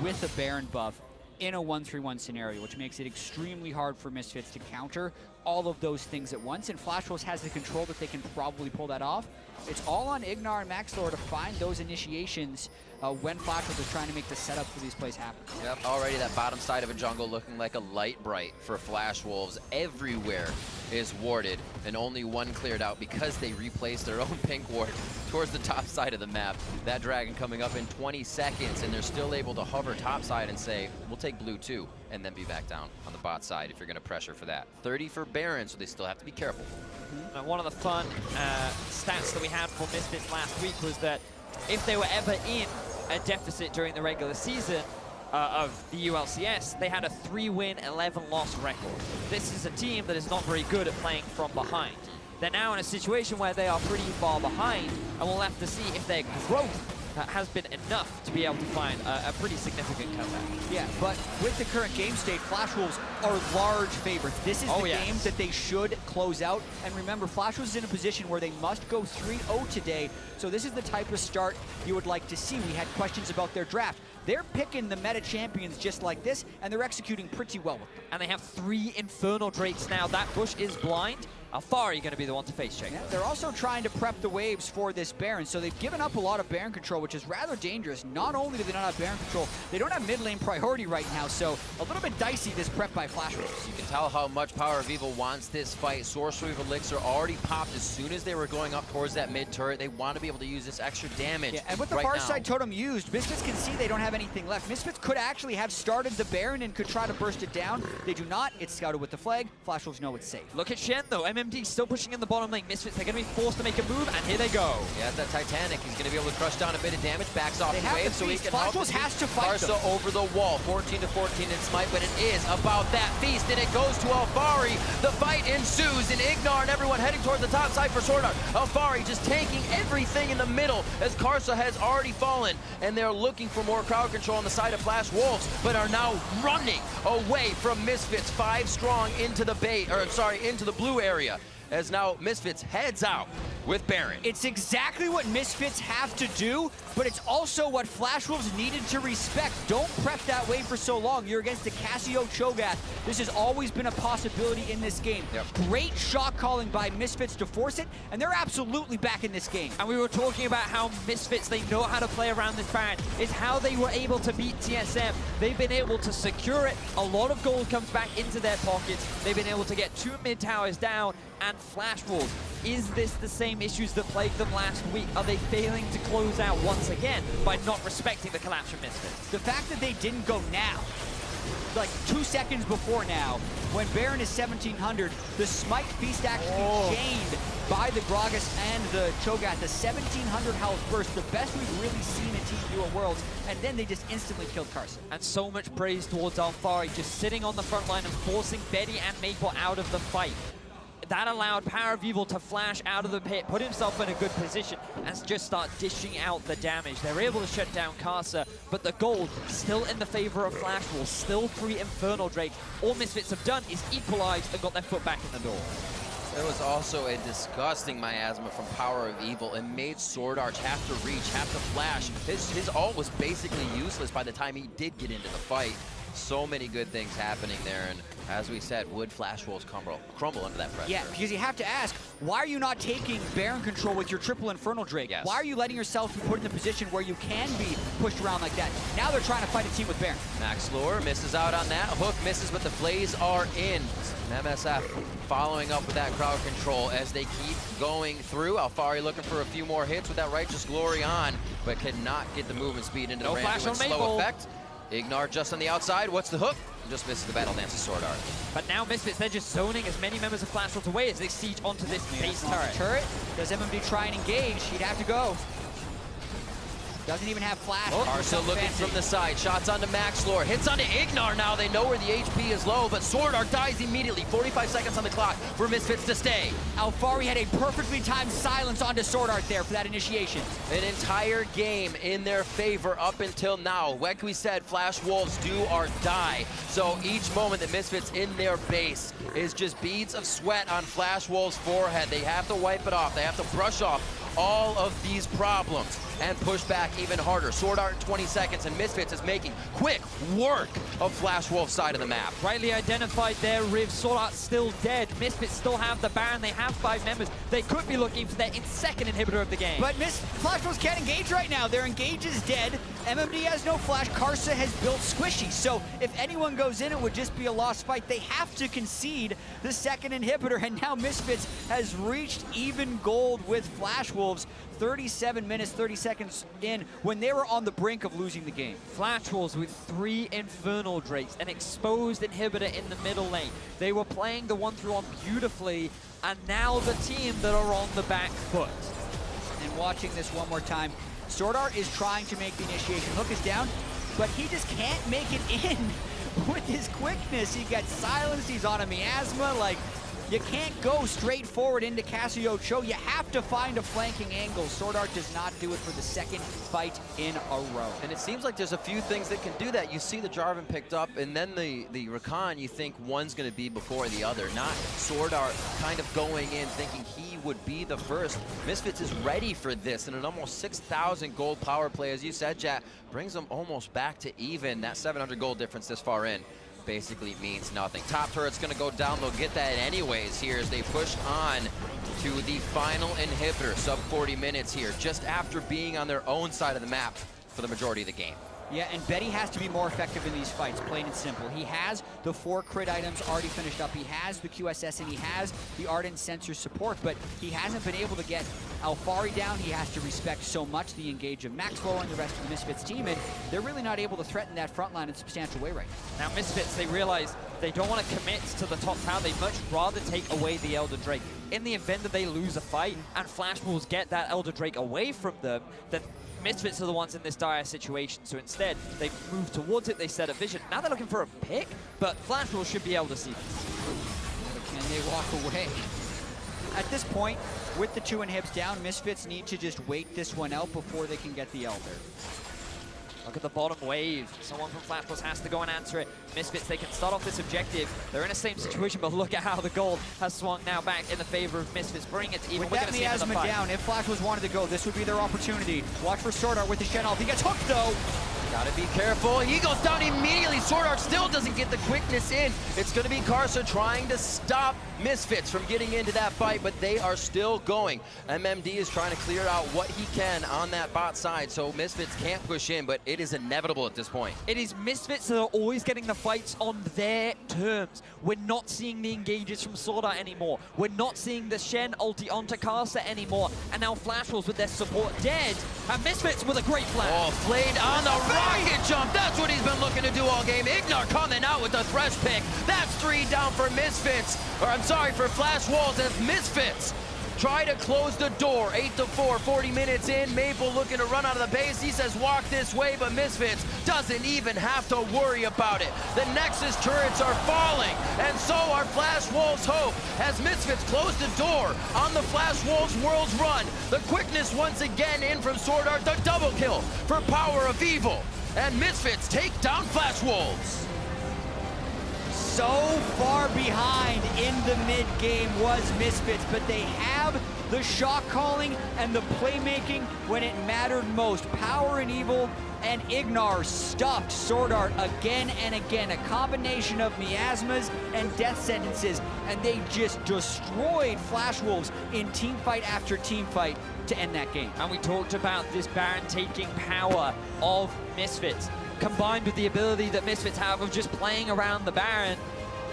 with a Baron buff in a 1-3-1 scenario, which makes it extremely hard for Misfits to counter all of those things at once, and Flash Wolves has the control that they can probably pull that off. It's all on Ignar and Maxlor to find those initiations when Flash Wolves are trying to make the setup for these plays happen. Yep, already that bottom side of a jungle looking like a light bright for Flash Wolves. Everywhere is warded, and only one cleared out because they replaced their own pink ward towards the top side of the map. That dragon coming up in 20 seconds, and they're still able to hover top side and say, we'll take blue too, and then be back down on the bot side if you're gonna pressure for that. 30 for Baron, so they still have to be careful. One of the fun stats that we had for Misfits last week was that if they were ever in a deficit during the regular season of the ULCS, they had a 3-win, 11-loss record. This is a team that is not very good at playing from behind. They're now in a situation where they are pretty far behind, and we'll have to see if their growth has been enough to be able to find a pretty significant comeback. Yeah, but with the current game state, Flash Wolves are large favorites. This is the game that they should close out. And remember, Flash Wolves is in a position where they must go 3-0 today. So this is the type of start you would like to see. We had questions about their draft. They're picking the meta champions just like this, and they're executing pretty well with them. And they have 3 Infernal Drakes now. That bush is blind. Alfari going to be the one to face check. Yeah, they're also trying to prep the waves for this Baron, so they've given up a lot of Baron control, which is rather dangerous. Not only do they not have Baron control, they don't have mid lane priority right now, so a little bit dicey this prep by Flash Wolves. You can tell how much Power of Evil wants this fight. Sorcery of Elixir already popped as soon as they were going up towards that mid turret. They want to be able to use this extra damage. Yeah, and with the far side totem used, Misfits can see they don't have anything left. Misfits could actually have started the Baron and could try to burst it down. They do not. It's scouted with the flag. Flash Wolves know it's safe. Look at Shen though. MMD still pushing in the bottom lane. Misfits, they're going to be forced to make a move, and here they go. Yeah, that Titanic. He's going to be able to crush down a bit of damage. Backs off They the have wave the so he feast. can Flash help. Wolves has to fight them. Karsa over the wall. 14 to 14 in smite, but it is about that feast, and it goes to Alfari. The fight ensues, and Ignar and everyone heading towards the top side for Sword Art. Alfari just tanking everything in the middle as Karsa has already fallen, and they're looking for more crowd control on the side of Flash Wolves, but are now running away from Misfits. 5 strong into the into the blue area, as now Misfits heads out with Baron. It's exactly what Misfits have to do, but it's also what Flash Wolves needed to respect. Don't prep that way for so long. You're against the Cassio Cho'Gath. This has always been a possibility in this game. Yep. Great shot calling by Misfits to force it, and they're absolutely back in this game. And we were talking about how Misfits, they know how to play around this Baron. It's how they were able to beat TSM. They've been able to secure it. A lot of gold comes back into their pockets. They've been able to get 2 mid towers down, and Flash Wolves, is this the same issues that plagued them last week? Are they failing to close out once again by not respecting the collapse from Misfits? The fact that they didn't go now, like 2 seconds before now, when Baron is 1700, the Smite Feast actually chained by the Gragas and the Cho'Gath, the 1700 health burst, the best we've really seen in Team Duo Worlds, and then they just instantly killed Carson. And so much praise towards Alfari, just sitting on the front line and forcing Betty and Maple out of the fight. That allowed Power of Evil to flash out of the pit, put himself in a good position, and just start dishing out the damage. They're able to shut down Karsa, but the gold still in the favor of Flash Wolves, still 3 Infernal Drakes. All Misfits have done is equalized and got their foot back in the door. There was also a disgusting miasma from Power of Evil and made Sword Arch have to reach, have to flash. His ult was basically useless by the time he did get into the fight. So many good things happening there, and as we said, would Flash Wolves crumble under that pressure? Yeah, because you have to ask, why are you not taking Baron control with your triple Infernal Drake? Yes. Why are you letting yourself be put in a position where you can be pushed around like that? Now they're trying to fight a team with Baron. Max Lure misses out on that. Hook misses, but the plays are in. MSF following up with that crowd control as they keep going through. Alfari looking for a few more hits with that Righteous Glory on, but cannot get the movement speed into the ramp flash with on slow Maple. effect. Ignar just on the outside. What's the hook? Just misses the Battle Dance's Sword Art. But now Misfits, they're just zoning as many members of Flash Wolves away as they siege onto this base turret. Does MMD try and engage? He'd have to go. Doesn't even have flash. Arsa looking from the side. Shots onto Max Lore. Hits onto Ignar now. They know where the HP is low, but Sword Art dies immediately. 45 seconds on the clock for Misfits to stay. Alfari had a perfectly timed silence onto Sword Art there for that initiation. An entire game in their favor up until now. Like we said, Flash Wolves do or die. So each moment that Misfits in their base is just beads of sweat on Flash Wolves' forehead. They have to wipe it off. They have to brush off all of these problems and push back even harder. Sword Art in 20 seconds, and Misfits is making quick work of Flash Wolf's side of the map. Rightly identified there, Riv. Sword Art's still dead. Misfits still have the Baron. They have 5 members. They could be looking for their second inhibitor of the game. But Flash Wolves can't engage right now. Their engage is dead. MMD has no flash. Karsa has built Squishy. So if anyone goes in, it would just be a lost fight. They have to concede the second inhibitor, and now Misfits has reached even gold with Flash Wolves. 37 minutes, 30 seconds in when they were on the brink of losing the game. Flash Wolves with 3 Infernal Drakes, an exposed inhibitor in the middle lane. They were playing the 1-through-1 beautifully, and now the team that are on the back foot. And watching this one more time, Sword Art is trying to make the initiation. Hook is down, but he just can't make it in with his quickness. He gets silenced, he's on a miasma, like, you can't go straight forward into Casio Cho. You have to find a flanking angle. Sword Art does not do it for the second fight in a row. And it seems like there's a few things that can do that. You see the Jarvan picked up, and then the Rakan, you think one's going to be before the other. Not Sword Art kind of going in thinking he would be the first. Misfits is ready for this, and an almost 6,000 gold power play, as you said, Jack, brings them almost back to even. That 700 gold difference this far in basically means nothing. Top turret's gonna go down. They'll get that anyways here as they push on to the final inhibitor. Sub 40 minutes here, just after being on their own side of the map for the majority of the game. Yeah, and Betty has to be more effective in these fights, plain and simple. He has the 4 crit items already finished up. He has the QSS, and he has the Ardent Sensor support, but he hasn't been able to get Alfari down. He has to respect so much the engage of Max Lore and the rest of the Misfits team, and they're really not able to threaten that front line in a substantial way right now. Now Misfits, they realize they don't want to commit to the top tower. They'd much rather take away the Elder Drake. In the event that they lose a fight and Flash Wolves get that Elder Drake away from them, then Misfits are the ones in this dire situation, so instead they move towards it, they set a vision. Now they're looking for a pick, but Flash Wolves should be able to see this. But can they walk away? At this point, with the 2 inhibs down, Misfits need to just wait this one out before they can get the Elder. Look at the bottom wave. Someone from Flash Wolves has to go and answer it. Misfits, they can start off this objective. They're in the same situation, but look at how the gold has swung now back in the favor of Misfits. Bring it to even. With that miasma down, if Flash Wolves wanted to go, this would be their opportunity. Watch for Sword Art with the Shen ult. He gets hooked, though. Gotta be careful. He goes down immediately. Sword Art still doesn't get the quickness in. It's gonna be Karsa trying to stop Misfits from getting into that fight, but they are still going. MMD is trying to clear out what he can on that bot side, so Misfits can't push in, but it is inevitable at this point. It is Misfits that are always getting the fights on their terms. We're not seeing the engages from Sword Art anymore. We're not seeing the Shen ulti onto Karsa anymore. And now Flash Wolves with their support dead, and Misfits with a great flash. Oh, Flayed on the rocket jump. That's what he's been looking to do all game. Ignar coming out with the Thresh pick. That's 3 down for Misfits. Or I'm sorry, for Flash Wolves as Misfits try to close the door. 8-4, 40 minutes in. Maple looking to run out of the base. He says walk this way, but Misfits doesn't even have to worry about it. The Nexus turrets are falling, and so are Flash Wolves' hope as Misfits close the door on the Flash Wolves World's run. The quickness once again in from Sword Art, the double kill for Power of Evil. And Misfits take down Flash Wolves. So far behind in the mid game was Misfits, but they have the shot calling and the playmaking when it mattered most. Power and Evil and Ignar stuffed Sword Art again and again. A combination of miasmas and death sentences, and they just destroyed Flash Wolves in teamfight after teamfight to end that game. And we talked about this Baron taking power of Misfits, combined with the ability that Misfits have of just playing around the Baron.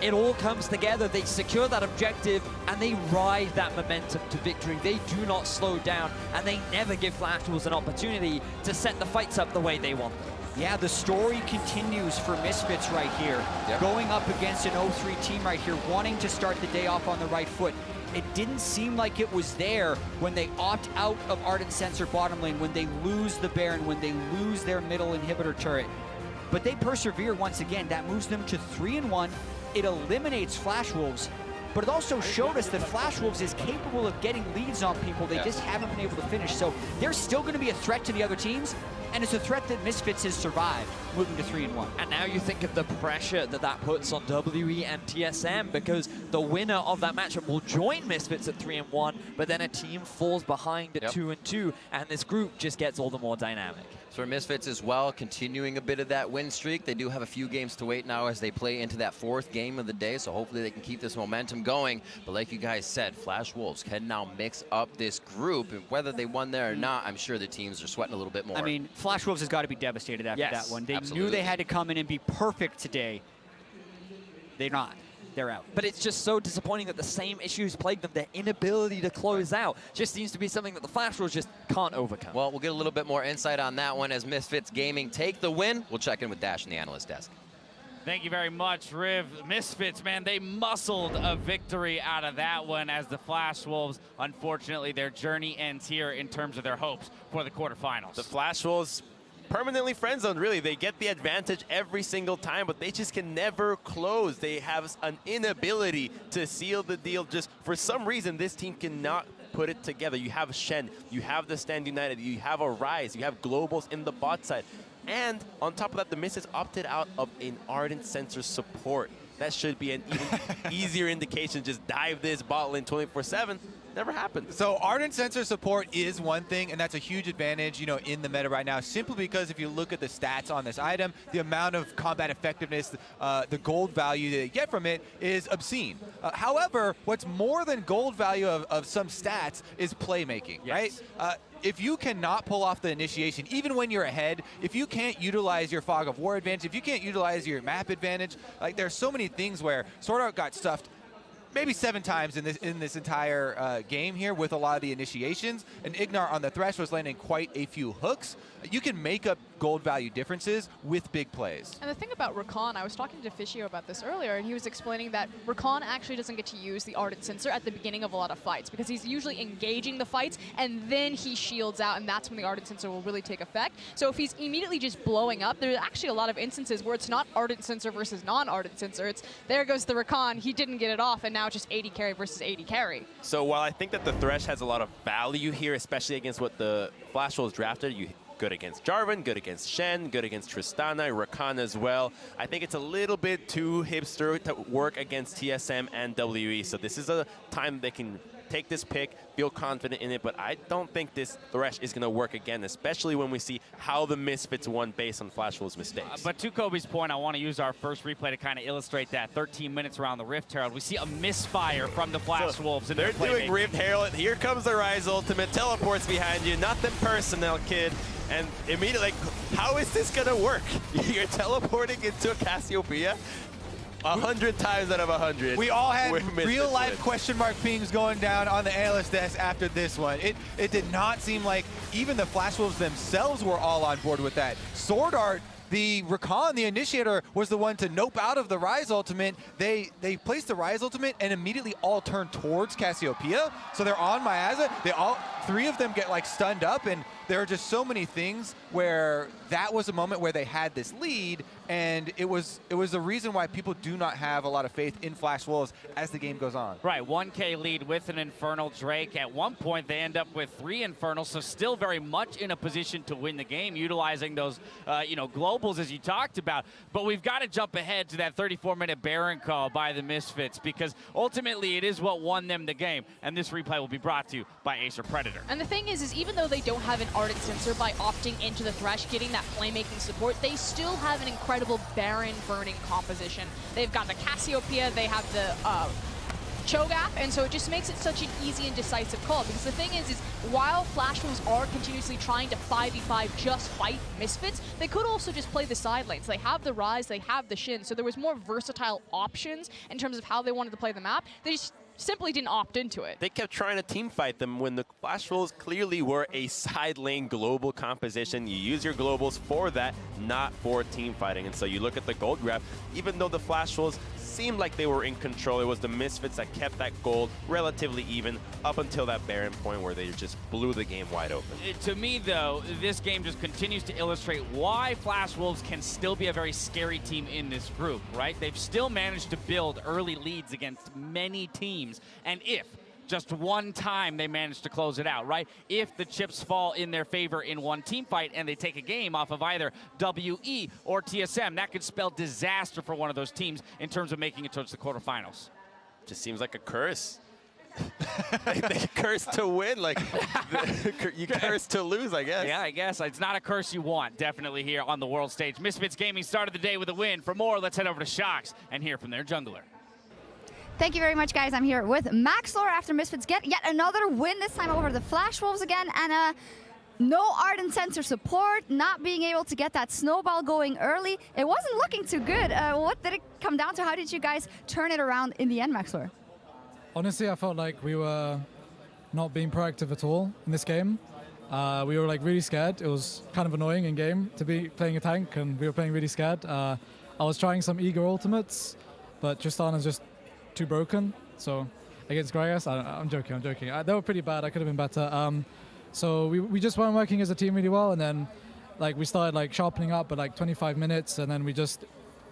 It all comes together. They secure that objective and they ride that momentum to victory. They do not slow down, and they never give Flash Wolves an opportunity to set the fights up the way they want them. Yeah, the story continues for Misfits right here. Yep. Going up against an 0-3 team right here, wanting to start the day off on the right foot. It didn't seem like it was there when they opt out of Ardent Sensor bottom lane, when they lose the Baron, when they lose their middle inhibitor turret. But they persevere once again. That moves them to 3-1. It eliminates Flash Wolves, but it also showed us that Flash Wolves is capable of getting leads on people. They just haven't been able to finish. So they're still going to be a threat to the other teams, and it's a threat that Misfits has survived, moving to 3-1. And now you think of the pressure that that puts on WE and TSM, because the winner of that matchup will join Misfits at 3-1, but then a team falls behind at 2-2, and this group just gets all the more dynamic. So for Misfits as well, continuing a bit of that win streak. They do have a few games to wait now as they play into that 4th game of the day, so hopefully they can keep this momentum going. But like you guys said, Flash Wolves can now mix up this group, and whether they won there or not, I'm sure the teams are sweating a little bit more. I mean, Flash Wolves has got to be devastated after that one. They knew they had to come in and be perfect today. They're not. They're out. But it's just so disappointing that the same issues plague them. Their inability to close out just seems to be something that the Flash Wolves just can't overcome. Well, we'll get a little bit more insight on that one as Misfits Gaming take the win. We'll check in with Dash in the analyst desk. Thank you very much, Riv. Misfits, man, they muscled a victory out of that one as the Flash Wolves, unfortunately, their journey ends here in terms of their hopes for the quarterfinals. The Flash Wolves permanently friend zoned, really. They get the advantage every single time, but they just can never close. They have an inability to seal the deal. Just for some reason, this team cannot put it together. You have Shen, you have the Stand United, you have a Rise, you have Globals in the bot side. And on top of that, the Misfits opted out of an Ardent Sensor support. That should be an even easier indication. Just dive this bot lane 24/7. Never happened. So Ardent Sensor support is one thing, and that's a huge advantage, you know, in the meta right now, simply because if you look at the stats on this item, the amount of combat effectiveness, the gold value that you get from it is obscene. However, what's more than gold value of some stats is playmaking, right? If you cannot pull off the initiation, even when you're ahead, if you can't utilize your Fog of War advantage, if you can't utilize your map advantage, like there's so many things where Sword Art got stuffed maybe 7 times in this entire game here with a lot of the initiations, and Ignar on the Thresh was landing quite a few hooks. You can make up gold value differences with big plays. And the thing about Rakan, I was talking to Fishio about this earlier, and he was explaining that Rakan actually doesn't get to use the Ardent Sensor at the beginning of a lot of fights, because he's usually engaging the fights, and then he shields out, and that's when the Ardent Sensor will really take effect. So if he's immediately just blowing up, there's actually a lot of instances where it's not Ardent Sensor versus non-Ardent Sensor. It's, there goes the Rakan, he didn't get it off, and now just 80 carry versus 80 carry. So while I think that the Thresh has a lot of value here, especially against what the Flash Wolves drafted, you good against Jarvan, good against Shen, good against Tristana, Rakan as well. I think it's a little bit too hipster to work against TSM and WE, so this is a time they can take this pick, feel confident in it, but I don't think this Thresh is going to work again, especially when we see how the Misfits won based on Flash Wolves' mistakes. But to Kobe's point, I want to use our first replay to kind of illustrate that. 13 minutes around the Rift Herald. We see a misfire from the Flash Wolves. They're doing Rift Herald. Here comes the Rise ultimate. Teleports behind you. Nothing personal, kid. And immediately, like, how is this going to work? You're teleporting into a Cassiopeia? 100 times out of 100. We all had real-life question mark pings going down on the analyst desk after this one. It did not seem like even the Flash Wolves themselves were all on board with that. Sword Art, the Rakan, the initiator, was the one to nope out of the Rise ultimate. They placed the Rise ultimate and immediately all turned towards Cassiopeia. So they're on Miaza. They all, 3 of them get like stunned up, and there are just so many things where that was a moment where they had this lead, and it was the reason why people do not have a lot of faith in Flash Wolves as the game goes on. Right, 1K lead with an Infernal Drake. At one point, they end up with 3 Infernals, so still very much in a position to win the game, utilizing those, globals as you talked about. But we've got to jump ahead to that 34-minute Baron call by the Misfits, because ultimately it is what won them the game. And this replay will be brought to you by Acer Predator. And the thing is even though they don't have an Ardent Sensor, by opting into the Thresh, getting that playmaking support, they still have an incredible Baron burning composition. They've got the Cassiopeia, they have the Cho'Gath, and so it just makes it such an easy and decisive call, because the thing is while Flash Wolves are continuously trying to 5v5 just fight Misfits, they could also just play the side lanes. They have the Rise, they have the Shin, so there was more versatile options in terms of how they wanted to play the map. They just simply didn't opt into it. They kept trying to team fight them when the Flash Wolves clearly were a side lane global composition. You use your globals for that, not for team fighting. And so you look at the gold grab, even though the Flash Wolves seemed like they were in control, it was the Misfits that kept that gold relatively even up until that Baron point where they just blew the game wide open. To me, though, this game just continues to illustrate why Flash Wolves can still be a very scary team in this group, right? They've still managed to build early leads against many teams, and if just one time they manage to close it out, right? If the chips fall in their favor in one team fight and they take a game off of either WE or TSM, that could spell disaster for one of those teams in terms of making it towards the quarterfinals. Just seems like a curse. They curse to win, like you curse to lose, I guess. Yeah, I guess. It's not a curse you want, definitely, here on the world stage. Misfits Gaming started the day with a win. For more, let's head over to Shox and hear from their jungler. Thank you very much, guys. I'm here with Maxlor after Misfits get yet another win, this time over the Flash Wolves again. And no Ardent Sensor support, not being able to get that snowball going early. It wasn't looking too good. What did it come down to? How did you guys turn it around in the end, Maxlor? Honestly, I felt like we were not being proactive at all in this game. We were like really scared. It was kind of annoying in game to be playing a tank, and we were playing really scared. I was trying some Eager ultimates, but Tristana's just too broken. So against Gragas, I'm joking. They were pretty bad. I could have been better. So we just weren't working as a team really well, and then like we started like sharpening up at like 25 minutes, and then we just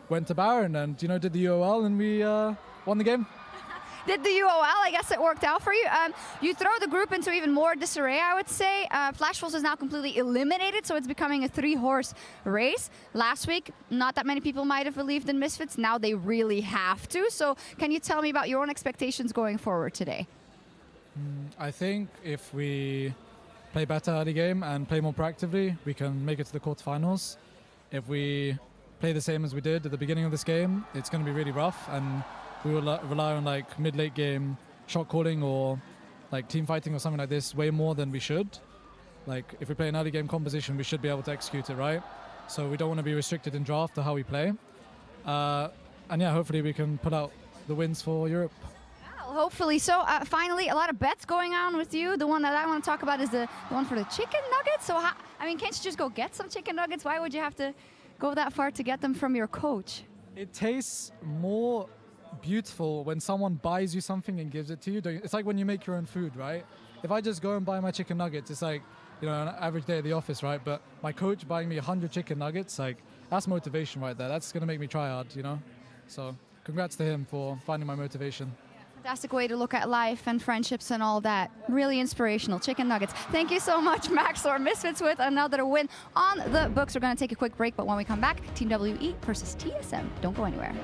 went to Baron and did the UOL, and we won the game. Did the UOL, I guess it worked out for you. You throw the group into even more disarray, I would say. Flash Wolves is now completely eliminated, so it's becoming a 3-horse race. Last week, not that many people might have believed in Misfits. Now they really have to. So can you tell me about your own expectations going forward today? I think if we play better early game and play more proactively, we can make it to the quarterfinals. If we play the same as we did at the beginning of this game, it's going to be really rough, and we will rely on like mid-late game shot calling or like team fighting or something like this way more than we should. Like if we play an early game composition, we should be able to execute it, right? So we don't want to be restricted in draft to how we play. And yeah, hopefully we can pull out the wins for Europe. Well, hopefully. So finally, a lot of bets going on with you. The one that I want to talk about is the one for the chicken nuggets. So I mean, can't you just go get some chicken nuggets? Why would you have to go that far to get them from your coach? It tastes more beautiful when someone buys you something and gives it to you. It's like when you make your own food, right? If I just go and buy my chicken nuggets, it's like, an average day at the office, right? But my coach buying me 100 chicken nuggets, like, that's motivation right there. That's going to make me try hard, So congrats to him for finding my motivation. Fantastic way to look at life and friendships and all that. Really inspirational. Chicken nuggets. Thank you so much, Maxlor. Misfits with another win on the books. We're going to take a quick break, but when we come back, Team WE versus TSM. Don't go anywhere.